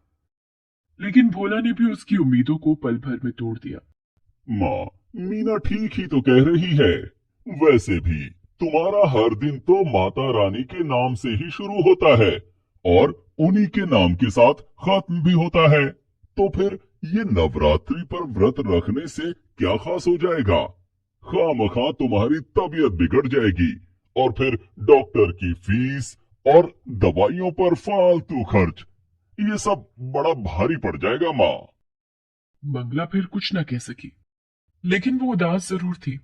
लेकिन भोला ने भी उसकी उम्मीदों को पल भर में तोड़ दिया। माँ, मीना ठीक ही तो कह रही है। वैसे भी तुम्हारा हर दिन तो माता रानी के नाम से ही शुरू होता है और उन्हीं के नाम के साथ खत्म भी होता है। तो फिर ये नवरात्रि पर व्रत रखने से क्या खास हो जाएगा? खामखा तुम्हारी तबीयत बिगड़ जाएगी और फिर डॉक्टर की फीस और दवाइयों पर फालतू खर्च, ये सब बड़ा भारी पड़ जाएगा माँ। मंगला फिर कुछ न कह सकी, लेकिन वो उदास जरूर थी।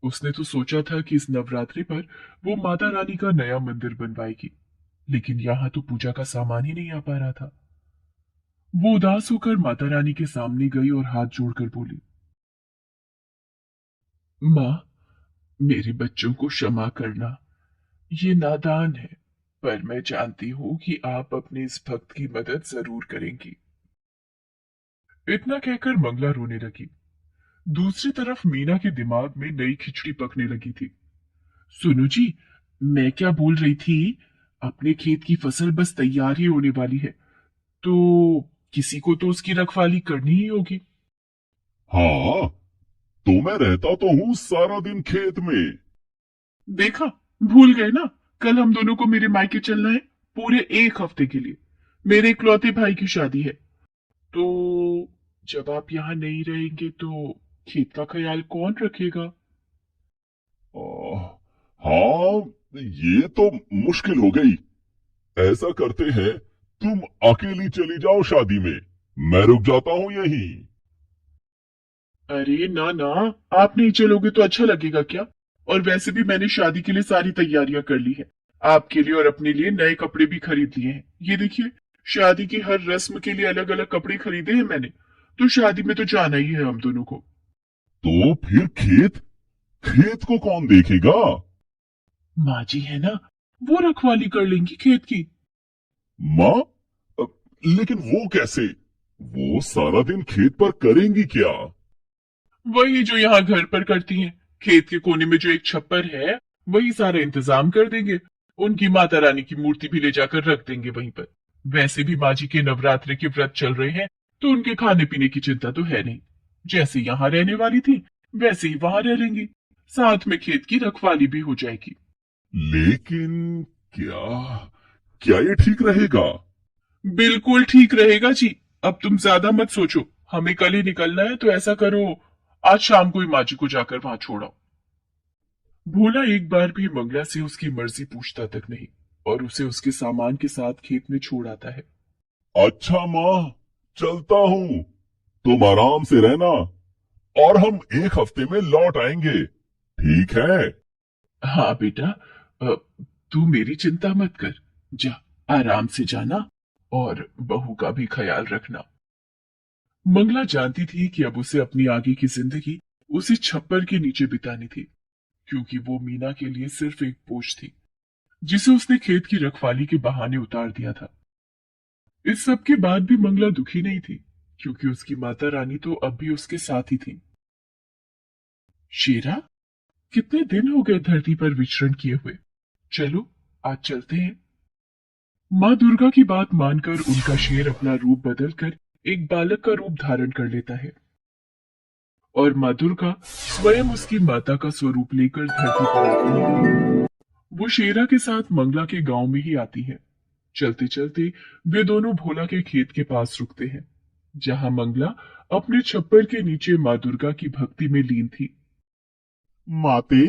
उसने तो सोचा था कि इस नवरात्रि पर वो माता रानी का नया मंदिर बनवाएगी, लेकिन यहाँ तो पूजा का सामान ही नहीं आ पा रहा था। वो उदास होकर माता रानी के सामने गई और हाथ जोड़कर बोली, माँ, मेरे बच्चों को क्षमा करना। ये नादान है, पर मैं जानती हूँ कि आप अपने इस भक्त की मदद जरूर करेंगी। इतना कहकर मंगला रोने लगी। दूसरी तरफ मीना के दिमाग में नई खिचड़ी पकने लगी थी। सुनो जी, मैं क्या बोल रही थी, अपने खेत की फसल बस तैयार ही होने वाली है, तो किसी को तो उसकी रखवाली करनी ही होगी। हाँ, तो मैं रहता तो हूँ सारा दिन खेत में। देखा, भूल गए ना, कल हम दोनों को मेरे मायके चलना है, पूरे 1 हफ्ते के लिए। मेरे इकलौते भाई की शादी है, तो जब आप यहाँ नहीं रहेंगे तो खेत का ख्याल कौन रखेगा? आ, हाँ, ये तो मुश्किल हो गई। ऐसा करते हैं, तुम अकेली चली जाओ शादी में, मैं रुक जाता हूँ यहीं। अरे ना ना, आप नहीं चलोगे तो अच्छा लगेगा क्या? और वैसे भी मैंने शादी के लिए सारी तैयारियां कर ली है। आपके लिए और अपने लिए नए कपड़े भी खरीद लिए हैं। ये देखिए, शादी की हर रस्म के लिए अलग अलग कपड़े खरीदे हैं मैंने। तो शादी में तो जाना ही है हम दोनों को। तो फिर खेत खेत को कौन देखेगा? माँ जी है ना, वो रखवाली कर लेंगी खेत की। माँ? अ, लेकिन वो कैसे? वो सारा दिन खेत पर करेंगी क्या? वही जो यहाँ घर पर करती हैं। खेत के कोने में जो एक छप्पर है, वही सारा इंतजाम कर देंगे। उनकी माता रानी की मूर्ति भी ले जाकर रख देंगे वहीं पर। वैसे भी माँ जी के नवरात्रि के व्रत चल रहे हैं, तो उनके खाने पीने की चिंता तो है नहीं। जैसे यहाँ रहने वाली थी, वैसे ही वहां रह लेंगी। साथ में खेत की रखवाली भी हो जाएगी। लेकिन क्या क्या ये ठीक रहेगा? बिल्कुल ठीक रहेगा जी। अब तुम ज्यादा मत सोचो, हमें कल ही निकलना है, तो ऐसा करो, आज शाम को ही माँ जी को जाकर वहां छोड़ो। भोला एक बार भी मंगला से उसकी मर्जी पूछता तक नहीं, और उसे उसके सामान के साथ खेत में छोड़ आता है। अच्छा माँ, चलता हूँ, तुम आराम से रहना और हम 1 हफ्ते में लौट आएंगे, ठीक है? हाँ बेटा, तू मेरी चिंता मत कर। जा, आराम से जाना, और बहू का भी ख्याल रखना। मंगला जानती थी कि अब उसे अपनी आगे की जिंदगी उसी छप्पर के नीचे बितानी थी, क्योंकि वो मीना के लिए सिर्फ एक बोझ थी, जिसे उसने खेत की रखवाली के बहाने उतार दिया था। इस सब के बाद भी मंगला दुखी नहीं थी, क्योंकि उसकी माता रानी तो अब भी उसके साथ ही थी। शेरा, कितने दिन हो गए धरती पर विचरण किए हुए, चलो आज चलते हैं। माँ दुर्गा की बात मानकर उनका शेर अपना रूप बदलकर एक बालक का रूप धारण कर लेता है, और माँ दुर्गा स्वयं उसकी माता का स्वरूप लेकर धरती पर आती है। वो शेरा के साथ मंगला के गांव में ही आती है। चलते चलते वे दोनों भोला के खेत के पास रुकते हैं, जहां मंगला अपने छप्पर के नीचे माँ दुर्गा की भक्ति में लीन थी। माते,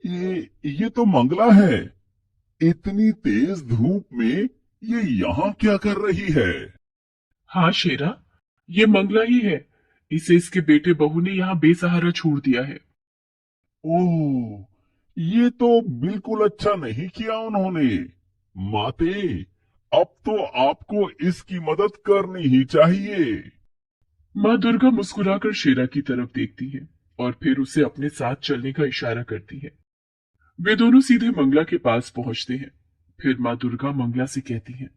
ये तो मंगला है। इतनी तेज धूप में ये यहाँ क्या कर रही है? हाँ शेरा, ये मंगला ही है। इसे इसके बेटे बहू ने यहाँ बेसहारा छोड़ दिया है। ओह, ये तो बिल्कुल अच्छा नहीं किया उन्होंने। माते, अब तो आपको इसकी मदद करनी ही चाहिए। माँ दुर्गा मुस्कुराकर शेरा की तरफ देखती है, और फिर उसे अपने साथ चलने का इशारा करती है। वे दोनों सीधे मंगला के पास पहुंचते हैं। फिर माँ दुर्गा मंगला से कहती हैं,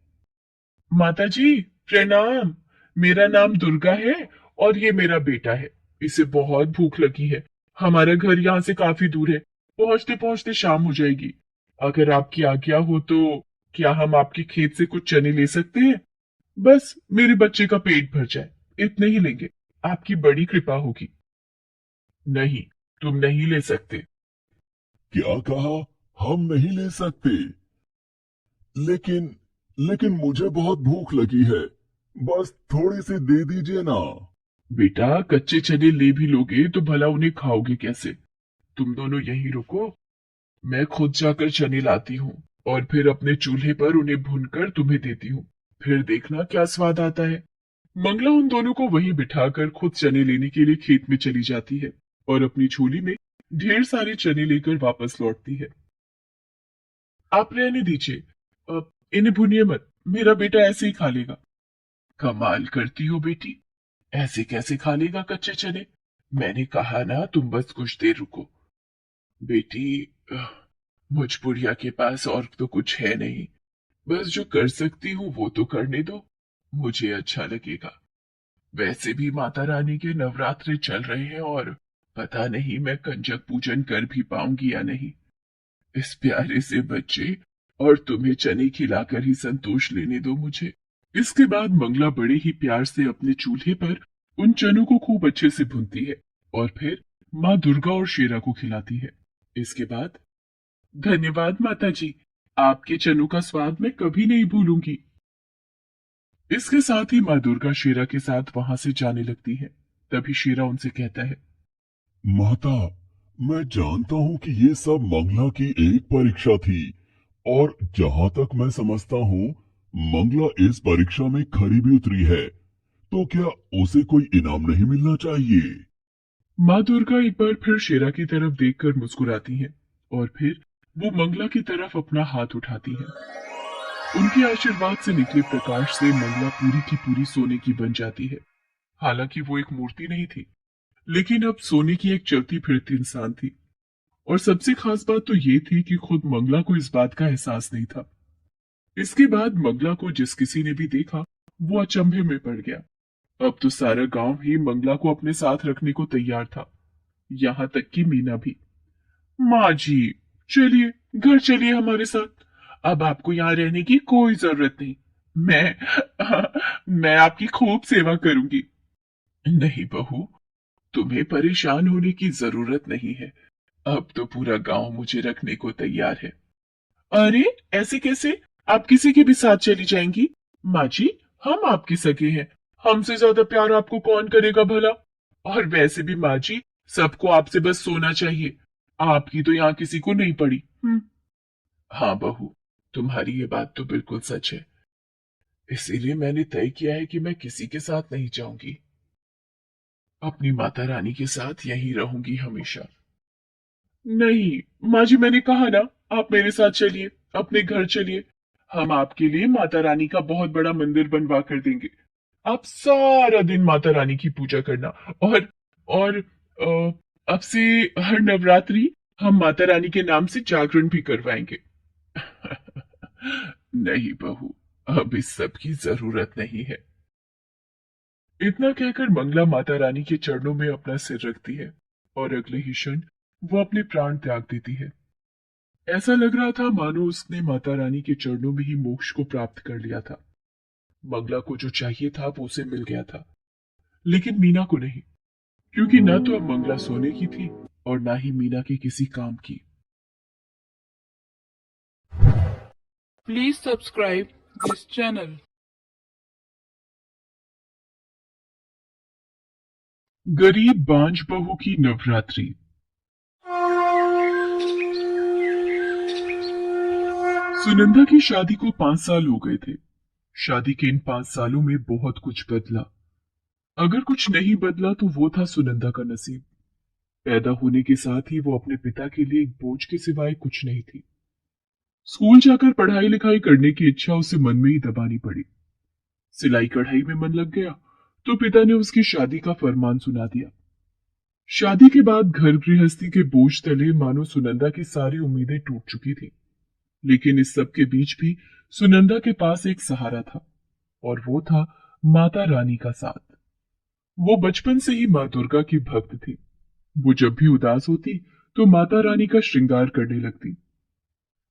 माता जी प्रणाम। मेरा नाम दुर्गा है, और ये मेरा बेटा है। इसे बहुत भूख लगी है। हमारा घर यहाँ से काफी दूर है, पहुंचते पहुंचते शाम हो जाएगी। अगर आपकी आज्ञा हो तो क्या हम आपके खेत से कुछ चने ले सकते हैं? बस मेरे बच्चे का पेट भर जाए, इतने ही लेंगे। आपकी बड़ी कृपा होगी। नहीं, तुम नहीं ले सकते। क्या कहा? हम नहीं ले सकते? लेकिन लेकिन मुझे बहुत भूख लगी है, बस थोड़ी सी दे दीजिए ना। बेटा, कच्चे चने ले भी लोगे तो भला उन्हें खाओगे कैसे? तुम दोनों यहीं रुको, मैं खुद जाकर चने लाती हूँ और फिर अपने चूल्हे पर उन्हें भूनकर तुम्हें देती हूँ। फिर देखना क्या स्वाद आता है। मंगला उन दोनों को वहीं बिठाकर खुद चने लेने के लिए खेत में चली जाती है और अपनी झोली में ढेर सारे चने लेकर वापस लौटती है। आप रहने दीजिए, इन्हें भूनिए मत, मेरा बेटा ऐसे ही खा लेगा। कमाल करती हो बेटी, ऐसे कैसे खा लेगा कच्चे चने? मैंने कहा ना, तुम बस कुछ देर रुको। बेटी, मुझ बुढ़िया के पास और तो कुछ है नहीं, बस जो कर सकती हूँ वो तो करने दो, मुझे अच्छा लगेगा। वैसे भी माता रानी के नवरात्रे चल रहे हैं और पता नहीं मैं कंजक पूजन कर भी पाऊंगी या नहीं। इस प्यारे से बच्चे और तुम्हें चने खिलाकर ही संतोष लेने दो मुझे। इसके बाद मंगला बड़े ही प्यार से अपने चूल्हे पर उन चनों को खूब अच्छे से भूनती है और फिर माँ दुर्गा और शेरा को खिलाती है। इसके बाद, धन्यवाद माता जी, आपके चनों का स्वाद मैं कभी नहीं भूलूंगी। इसके साथ ही माँ दुर्गा शेरा के साथ वहां से जाने लगती है। तभी शेरा उनसे कहता है, माता, मैं जानता हूँ कि ये सब मंगला की एक परीक्षा थी, और जहाँ तक मैं समझता हूँ मंगला इस परीक्षा में खरी भी उतरी है, तो क्या उसे कोई इनाम नहीं मिलना चाहिए? माँ दुर्गा एक बार फिर शेरा की तरफ देखकर मुस्कुराती हैं और फिर वो मंगला की तरफ अपना हाथ उठाती हैं। उनके आशीर्वाद से निकले प्रकाश से मंगला पूरी की पूरी सोने की बन जाती है। हालांकि वो एक मूर्ति नहीं थी, लेकिन अब सोने की एक चलती फिरती इंसान थी। और सबसे खास बात तो ये थी कि खुद मंगला को इस बात का एहसास नहीं था। इसके बाद मंगला को जिस किसी ने भी देखा वो अचंभे में पड़ गया। अब तो सारा गांव ही मंगला को अपने साथ रखने को तैयार था, यहाँ तक कि मीना भी। माँ जी, चलिए घर चलिए हमारे साथ, अब आपको यहाँ रहने की कोई जरूरत नहीं। मैं आपकी खूब सेवा करूंगी। नहीं बहू, तुम्हें परेशान होने की जरूरत नहीं है, अब तो पूरा गांव मुझे रखने को तैयार है। अरे ऐसे कैसे, आप किसी के भी साथ चली जाएंगी? माँ जी, हम आपके सगे हैं, हमसे ज्यादा प्यार आपको कौन करेगा भला? और वैसे भी माँ जी, सबको आपसे बस सोना चाहिए, आपकी तो यहाँ किसी को नहीं पड़ी। हाँ बहू, तुम्हारी ये बात तो बिल्कुल सच है, इसीलिए मैंने तय किया है कि मैं किसी के साथ नहीं जाऊंगी, अपनी माता रानी के साथ यहीं रहूंगी हमेशा। नहीं माँ जी, मैंने कहा ना, आप मेरे साथ चलिए, अपने घर चलिए, हम आपके लिए माता रानी का बहुत बड़ा मंदिर बनवा कर देंगे। आप सारा दिन माता रानी की पूजा करना, और अब से हर नवरात्रि हम माता रानी के नाम से जागरण भी करवाएंगे। नहीं बहू, अब इस सब की जरूरत नहीं है। इतना कहकर मंगला माता रानी के चरणों में अपना सिर रखती है और अगले ही क्षण वो अपने प्राण त्याग देती है। ऐसा लग रहा था मानो उसने माता रानी के चरणों में ही मोक्ष को प्राप्त कर लिया था। मंगला को जो चाहिए था वो उसे मिल गया था, लेकिन मीना को नहीं, क्योंकि न तो अब मंगला सोने की थी और ना ही मीना के किसी काम की। Please subscribe this channel. गरीब बांझ बहू की नवरात्रि। सुनंदा की शादी को 5 साल हो गए थे। शादी के इन 5 सालों में बहुत कुछ बदला। अगर कुछ नहीं बदला तो वो था सुनंदा का नसीब। पैदा होने के साथ ही वो अपने पिता के लिए एक बोझ के सिवाय कुछ नहीं थी। स्कूल जाकर पढ़ाई लिखाई करने की इच्छा उसे मन में ही दबानी पड़ी। सिलाई कढ़ाई में मन लग गया तो पिता ने उसकी शादी का फरमान सुना दिया। शादी के बाद घर गृहस्थी के बोझ तले मानो सुनंदा की सारी उम्मीदें टूट चुकी थी। लेकिन इस सब के बीच भी सुनंदा के पास एक सहारा था, और वो था माता रानी का साथ। वो बचपन से ही माँ दुर्गा की भक्त थी। वो जब भी उदास होती तो माता रानी का श्रृंगार करने लगती।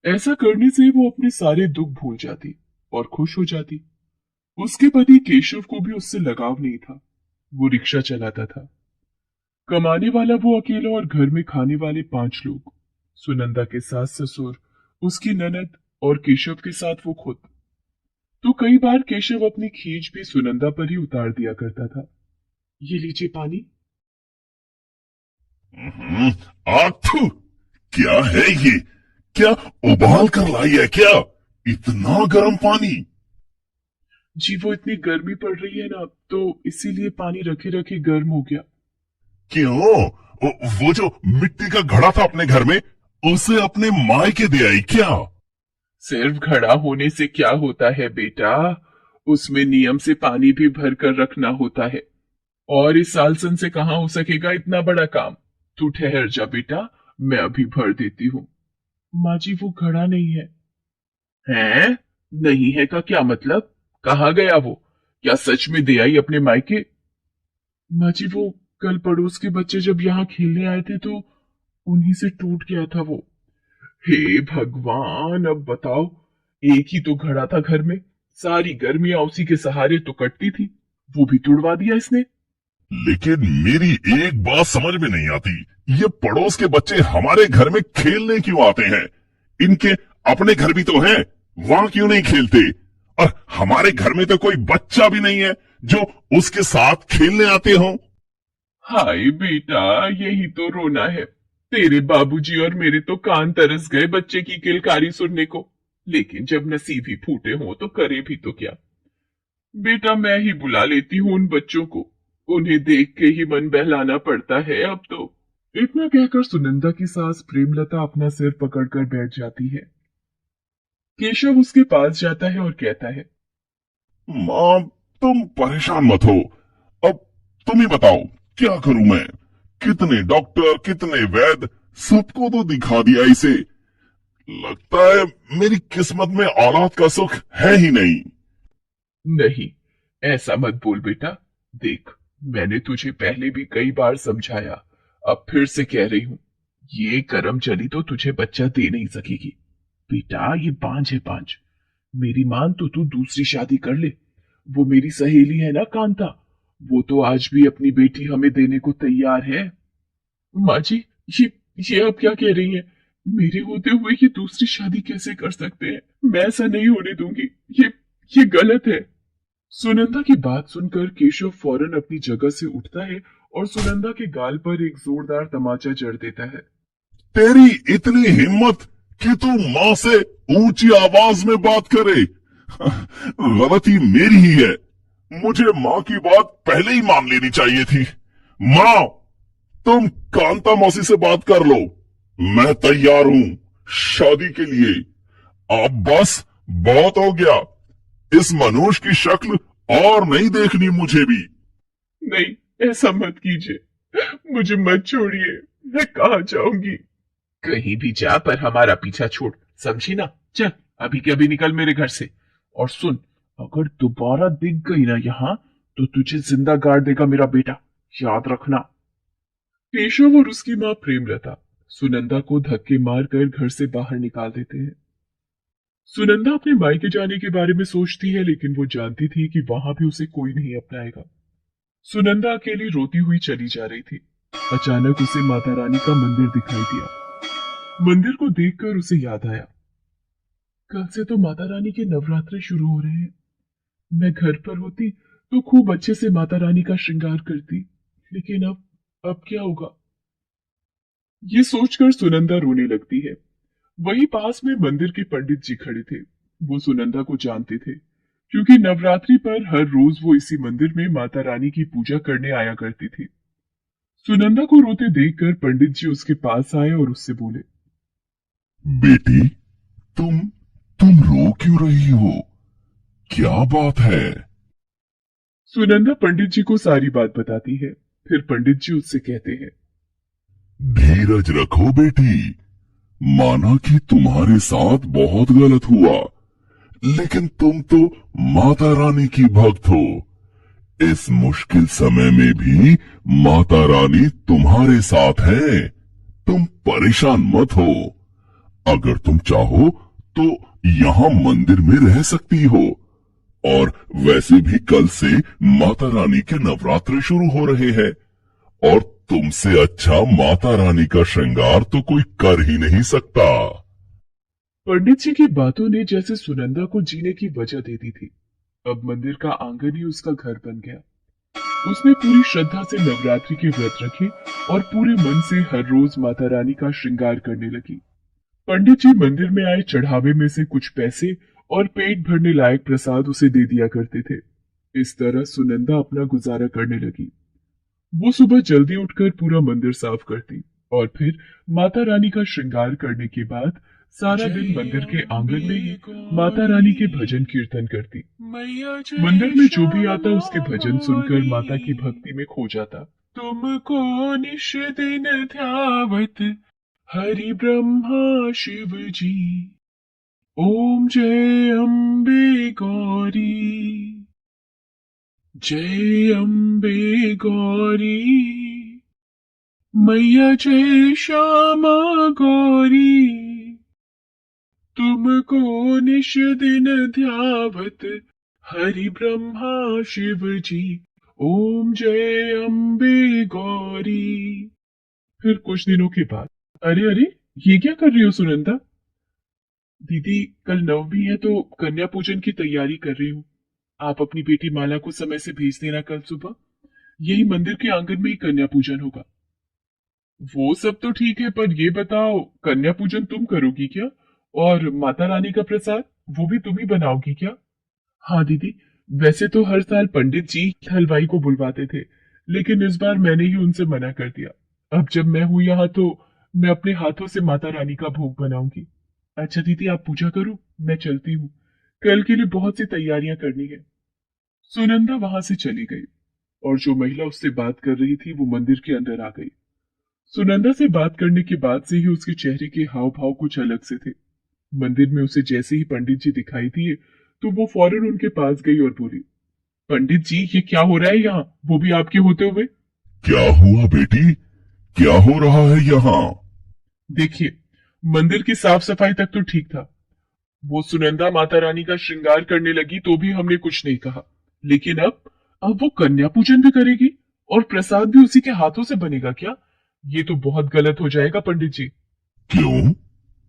ऐसा करने से वो अपने सारे दुख भूल जाती और खुश हो जाती। उसके पति केशव को भी उससे लगाव नहीं था। वो रिक्शा चलाता था। कमाने वाला वो अकेला और घर में खाने वाले 5 लोग। सुनंदा के सास ससुर, उसकी ननद और केशव के साथ वो खुद। तो कई बार केशव अपनी खींच भी सुनंदा पर ही उतार दिया करता था। ये लीजिए पानी। आथू, क्या है ये? क्या उबाल कर लाई है क्या? इतना गर्म पानी? जी वो इतनी गर्मी पड़ रही है ना, तो इसीलिए पानी रखे रखे गर्म हो गया। क्यों? वो जो मिट्टी का घड़ा था अपने घर में, उसे अपने मायके दे आई क्या? सिर्फ घड़ा होने से क्या होता है बेटा, उसमें नियम से पानी भी भर कर रखना होता है। और इस सालसन से कहाँ हो सकेगा इतना बड़ा काम। तू ठहर जा बेटा, मैं अभी भर देती हूँ। माँ जी वो घड़ा नहीं है। हैं? नहीं है का क्या मतलब? कहाँ गया वो? क्या सच में दे आई अपने मायके? माँ जी वो कल पड़ोस के बच्चे जब यहाँ खेलने आए थे तो उन्हीं से टूट गया था वो। हे भगवान, अब बताओ, एक ही तो घड़ा था घर में, सारी गर्मियां उसी के सहारे तो कटती थी, वो भी तुड़वा दिया इसने। लेकिन मेरी एक बात समझ में नहीं आती, ये पड़ोस के बच्चे हमारे घर में खेलने क्यों आते हैं? इनके अपने घर भी तो हैं, वहां क्यों नहीं खेलते? और हमारे घर में तो कोई बच्चा भी नहीं है जो उसके साथ खेलने आते हो। हाय बेटा, यही तो रोना है। तेरे बाबूजी और मेरे तो कान तरस गए बच्चे की किलकारी सुनने को, लेकिन जब नसीब ही फूटे हों तो करे भी तो क्या। बेटा मैं ही बुला लेती हूँ उन बच्चों को, उन्हें देख के ही मन बहलाना पड़ता है अब तो। इतना कहकर सुनंदा की सास प्रेमलता अपना सिर पकड़कर बैठ जाती है। केशव उसके पास जाता है और कहता है, माँ, तुम परेशान मत हो। अब तुम ही बताओ, क्या करूं मैं? कितने डॉक्टर, कितने वैद्य, सबको तो दिखा दिया इसे। लगता है मेरी किस्मत में औलाद का सुख है ही नहीं। नहीं ऐसा मत बोल बेटा, देख मैंने तुझे पहले भी कई बार समझाया, अब फिर से कह रही हूं, ये करम चली तो तुझे बच्चा दे नहीं सकेगी। बेटा ये बांझ है बांझ, मेरी मान तो तू दूसरी शादी कर ले। वो मेरी सहेली है ना कांता, वो तो आज भी अपनी बेटी हमें देने को तैयार है। माँ जी ये आप क्या कह रही हैं? मेरे होते हुए ये दूसरी शादी कैसे कर सकते हैं? मैं ऐसा नहीं होने दूंगी, ये गलत है। सुनंदा की बात सुनकर केशव फौरन अपनी जगह से उठता है और सुनंदा के गाल पर एक जोरदार तमाचा जड़ देता है। तेरी इतनी हिम्मत कि तू माँ से ऊंची आवाज में बात करे। गलती मेरी ही है, मुझे माँ की बात पहले ही मान लेनी चाहिए थी। माँ, तुम कांता मौसी से बात कर लो, मैं तैयार हूं शादी के लिए। अब बस बहुत हो गया, इस मनुष्य की शक्ल और नहीं देखनी मुझे भी। नहीं ऐसा मत कीजिए, मुझे मत छोड़िए, मैं कहाँ जाऊंगी? कहीं भी जा पर हमारा पीछा छोड़, समझी ना? चल अभी के अभी निकल मेरे घर से। और सुन, अगर दोबारा दिख गई ना यहाँ तो तुझे जिंदा गाड़ देगा मेरा बेटा, याद रखना। केशव और उसकी माँ प्रेमलता सुनंदा को धक्के मारकर घर से बाहर निकाल देते हैं। सुनंदा अपने मायके जाने के बारे में सोचती है, लेकिन वो जानती थी कि वहां भी उसे कोई नहीं अपनाएगा। सुनंदा अकेली रोती हुई चली जा रही थी। अचानक उसे माता रानी का मंदिर दिखाई दिया। मंदिर को देखकर उसे याद आया, कल से तो माता रानी के नवरात्रे शुरू हो रहे हैं। मैं घर पर होती तो खूब अच्छे से माता रानी का श्रृंगार करती, लेकिन अब क्या होगा? ये सोचकर सुनंदा रोने लगती है। वहीं पास में मंदिर के पंडित जी खड़े थे। वो सुनंदा को जानते थे, क्योंकि नवरात्रि पर हर रोज वो इसी मंदिर में माता रानी की पूजा करने आया करती थी। सुनंदा को रोते देखकर पंडित जी उसके पास आए और उससे बोले, बेटी, तुम रो क्यों रही हो? क्या बात है? सुनंदा पंडित जी को सारी बात बताती है। फिर पंडित जी उससे कहते हैं, धीरज रखो बेटी, माना कि तुम्हारे साथ बहुत गलत हुआ, लेकिन तुम तो माता रानी की भक्त हो। इस मुश्किल समय में भी माता रानी तुम्हारे साथ है, तुम परेशान मत हो। अगर तुम चाहो तो यहाँ मंदिर में रह सकती हो, और वैसे भी कल से माता रानी के नवरात्र शुरू हो रहे हैं, और तुमसे अच्छा माता रानी का श्रृंगार तो कोई कर ही नहीं सकता। पंडित जी की बातों ने जैसे सुनंदा को जीने की वजह दे दी थी। अब मंदिर का आंगन ही उसका घर बन गया। उसने पूरी श्रद्धा से नवरात्रि के व्रत रखे और पूरे मन से हर रोज माता रानी का श्रृंगार करने लगी। पंडित जी मंदिर में आए चढ़ावे में से कुछ पैसे और पेट भरने लायक प्रसाद उसे दे दिया करते थे। इस तरह सुनंदा अपना गुजारा करने लगी। वो सुबह जल्दी उठकर पूरा मंदिर साफ करती और फिर माता रानी का श्रृंगार करने के बाद सारा दिन मंदिर के आंगन में ही माता रानी के भजन कीर्तन करती। मंदिर में जो भी आता उसके भजन सुनकर माता की भक्ति में खो जाता। तुमको निश दिन ध्यावत हरि ब्रह्मा शिव जी, ओम जय अम्बे गौरी, जय अम्बे गौरी, मैया जय श्यामा गौरी, तुमको निश दिन ध्यावत हरि ब्रह्मा शिव जी, ओम जय अम्बे गौरी। फिर कुछ दिनों के बाद, अरे अरे ये क्या कर रही हो सुनंदा? दीदी कल नवमी है तो कन्या पूजन की तैयारी कर रही हूँ। आप अपनी बेटी माला को समय से भेज देना कल सुबह। यही मंदिर के आंगन में ही कन्या पूजन होगा। वो सब तो ठीक है, पर ये बताओ कन्या पूजन तुम करोगी क्या? और माता रानी का प्रसाद वो भी तुम ही बनाओगी क्या? हाँ दीदी, वैसे तो हर साल पंडित जी हलवाई को बुलवाते थे, लेकिन इस बार मैंने ही उनसे मना कर दिया। अब जब मैं हूं यहाँ तो मैं अपने हाथों से माता रानी का भोग बनाऊंगी। अच्छा दीदी आप पूजा करो, मैं चलती हूँ। कल के लिए बहुत सी तैयारियां करनी है। सुनंदा वहां से चली गई और जो महिला उससे बात कर रही थी वो मंदिर के अंदर आ गई। सुनंदा से बात करने के बाद से ही उसके चेहरे के हाव भाव कुछ अलग से थे। मंदिर में उसे जैसे ही पंडित जी दिखाई दिए तो वो फौरन उनके पास गई और बोली, पंडित जी ये क्या हो रहा है यहाँ, वो भी आपके होते हुए? क्या हुआ बेटी, क्या हो रहा है यहाँ? देखिए मंदिर की साफ सफाई तक तो ठीक था। वो सुनंदा माता रानी का श्रृंगार करने लगी तो भी हमने कुछ नहीं कहा, लेकिन अब वो कन्या पूजन भी करेगी और प्रसाद भी उसी के हाथों से बनेगा क्या? ये तो बहुत गलत हो जाएगा पंडित जी। क्यों?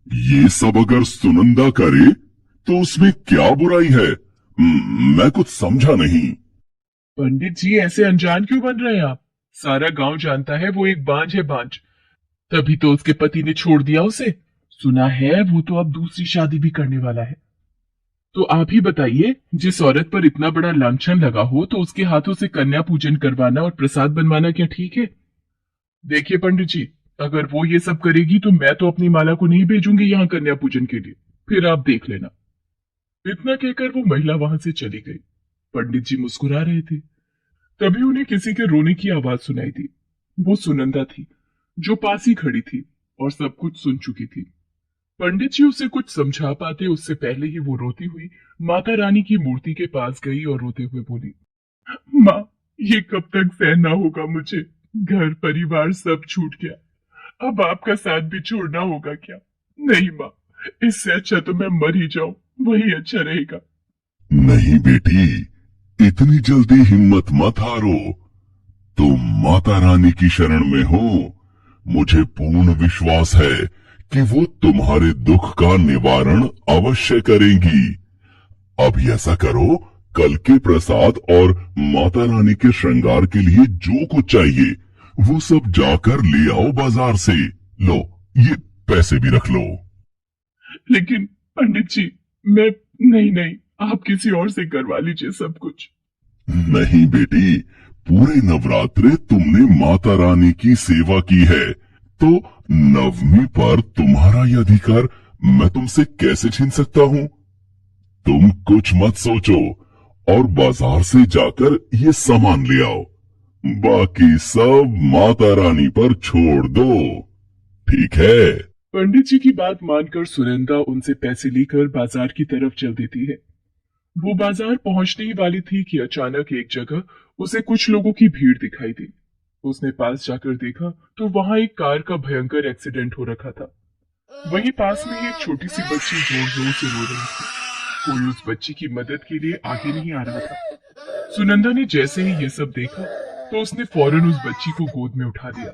ये सब अगर सुनंदा करे तो उसमें क्या बुराई है? मैं कुछ समझा नहीं। पंडित जी ऐसे अनजान क्यों बन रहे हैं आप? सारा गांव जानता है वो एक बांझ है, बांझ। तभी तो उसके पति ने छोड़ दिया उसे। सुना है वो तो अब दूसरी शादी भी करने वाला है। तो आप ही बताइए, जिस औरत पर इतना बड़ा लांछन लगा हो तो उसके हाथों से कन्या पूजन करवाना और प्रसाद बनवाना क्या ठीक है? देखिए पंडित जी, अगर वो ये सब करेगी तो मैं तो अपनी माला को नहीं भेजूंगी यहाँ कन्या पूजन के लिए, फिर आप देख लेना। इतना कहकर वो महिला वहां से चली गई। पंडित जी मुस्कुरा रहे थे। तभी उन्हें किसी के रोने की आवाज सुनाई दी। वो सुनंदा थी जो पास ही खड़ी थी और सब कुछ सुन चुकी थी। पंडित जी उसे कुछ समझा पाते उससे पहले ही वो रोती हुई माता रानी की मूर्ति के पास गई और रोते हुए बोली, माँ ये कब तक सहना होगा मुझे? घर परिवार सब छूट गया, अब आपका साथ भी छोड़ना होगा क्या? नहीं माँ, इससे अच्छा तो मैं मर ही जाऊं, वही अच्छा रहेगा। नहीं बेटी, इतनी जल्दी हिम्मत मत हारो। तुम माता रानी की शरण में हो। मुझे पूर्ण विश्वास है कि वो तुम्हारे दुख का निवारण अवश्य करेंगी। अब ऐसा करो, कल के प्रसाद और माता रानी के श्रृंगार के लिए जो कुछ चाहिए वो सब जाकर ले आओ बाजार से। लो, ये पैसे भी रख लो। लेकिन पंडित जी मैं, नहीं नहीं, आप किसी और से करवा लीजिए सब कुछ। नहीं बेटी, पूरे नवरात्रे तुमने माता रानी की सेवा की है, तो नवमी पर तुम्हारा ये अधिकार मैं तुमसे कैसे छीन सकता हूँ? तुम कुछ मत सोचो और बाजार से जाकर ये सामान ले आओ। बाकी सब माता रानी पर छोड़ दो, ठीक है? पंडित जी की बात मानकर सुनंदा उनसे पैसे लेकर बाजार की तरफ चल देती है। वो बाजार पहुंचने ही वाली थी कि अचानक एक जगह उसे कुछ लोगों की भीड़ दिखाई दी। उसने पास जाकर देखा तो वहां एक कार का भयंकर एक्सीडेंट हो रखा था। वहीं पास में ही एक छोटी सी बच्ची जोर जोर से रो रही थी। कोई उस बच्ची की मदद के लिए आगे नहीं आ रहा था। सुनंदा ने जैसे ही ये सब देखा तो उसने फौरन उस बच्ची को गोद में उठा लिया।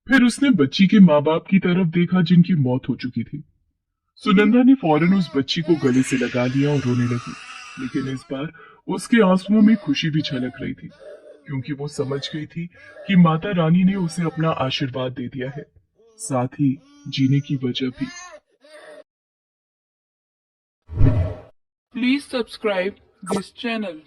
फिर उसने बच्ची के माँ बाप की तरफ देखा जिनकी मौत हो चुकी थी। सुनंदा ने फौरन उस बच्ची को गले से लगा लिया और रोने लगी, लेकिन इस बार उसके आंसुओं में खुशी भी छलक रही थी, क्योंकि वो समझ गई थी कि माता रानी ने उसे अपना आशीर्वाद दे दिया है, साथ ही जीने की वजह भी। Please subscribe this channel.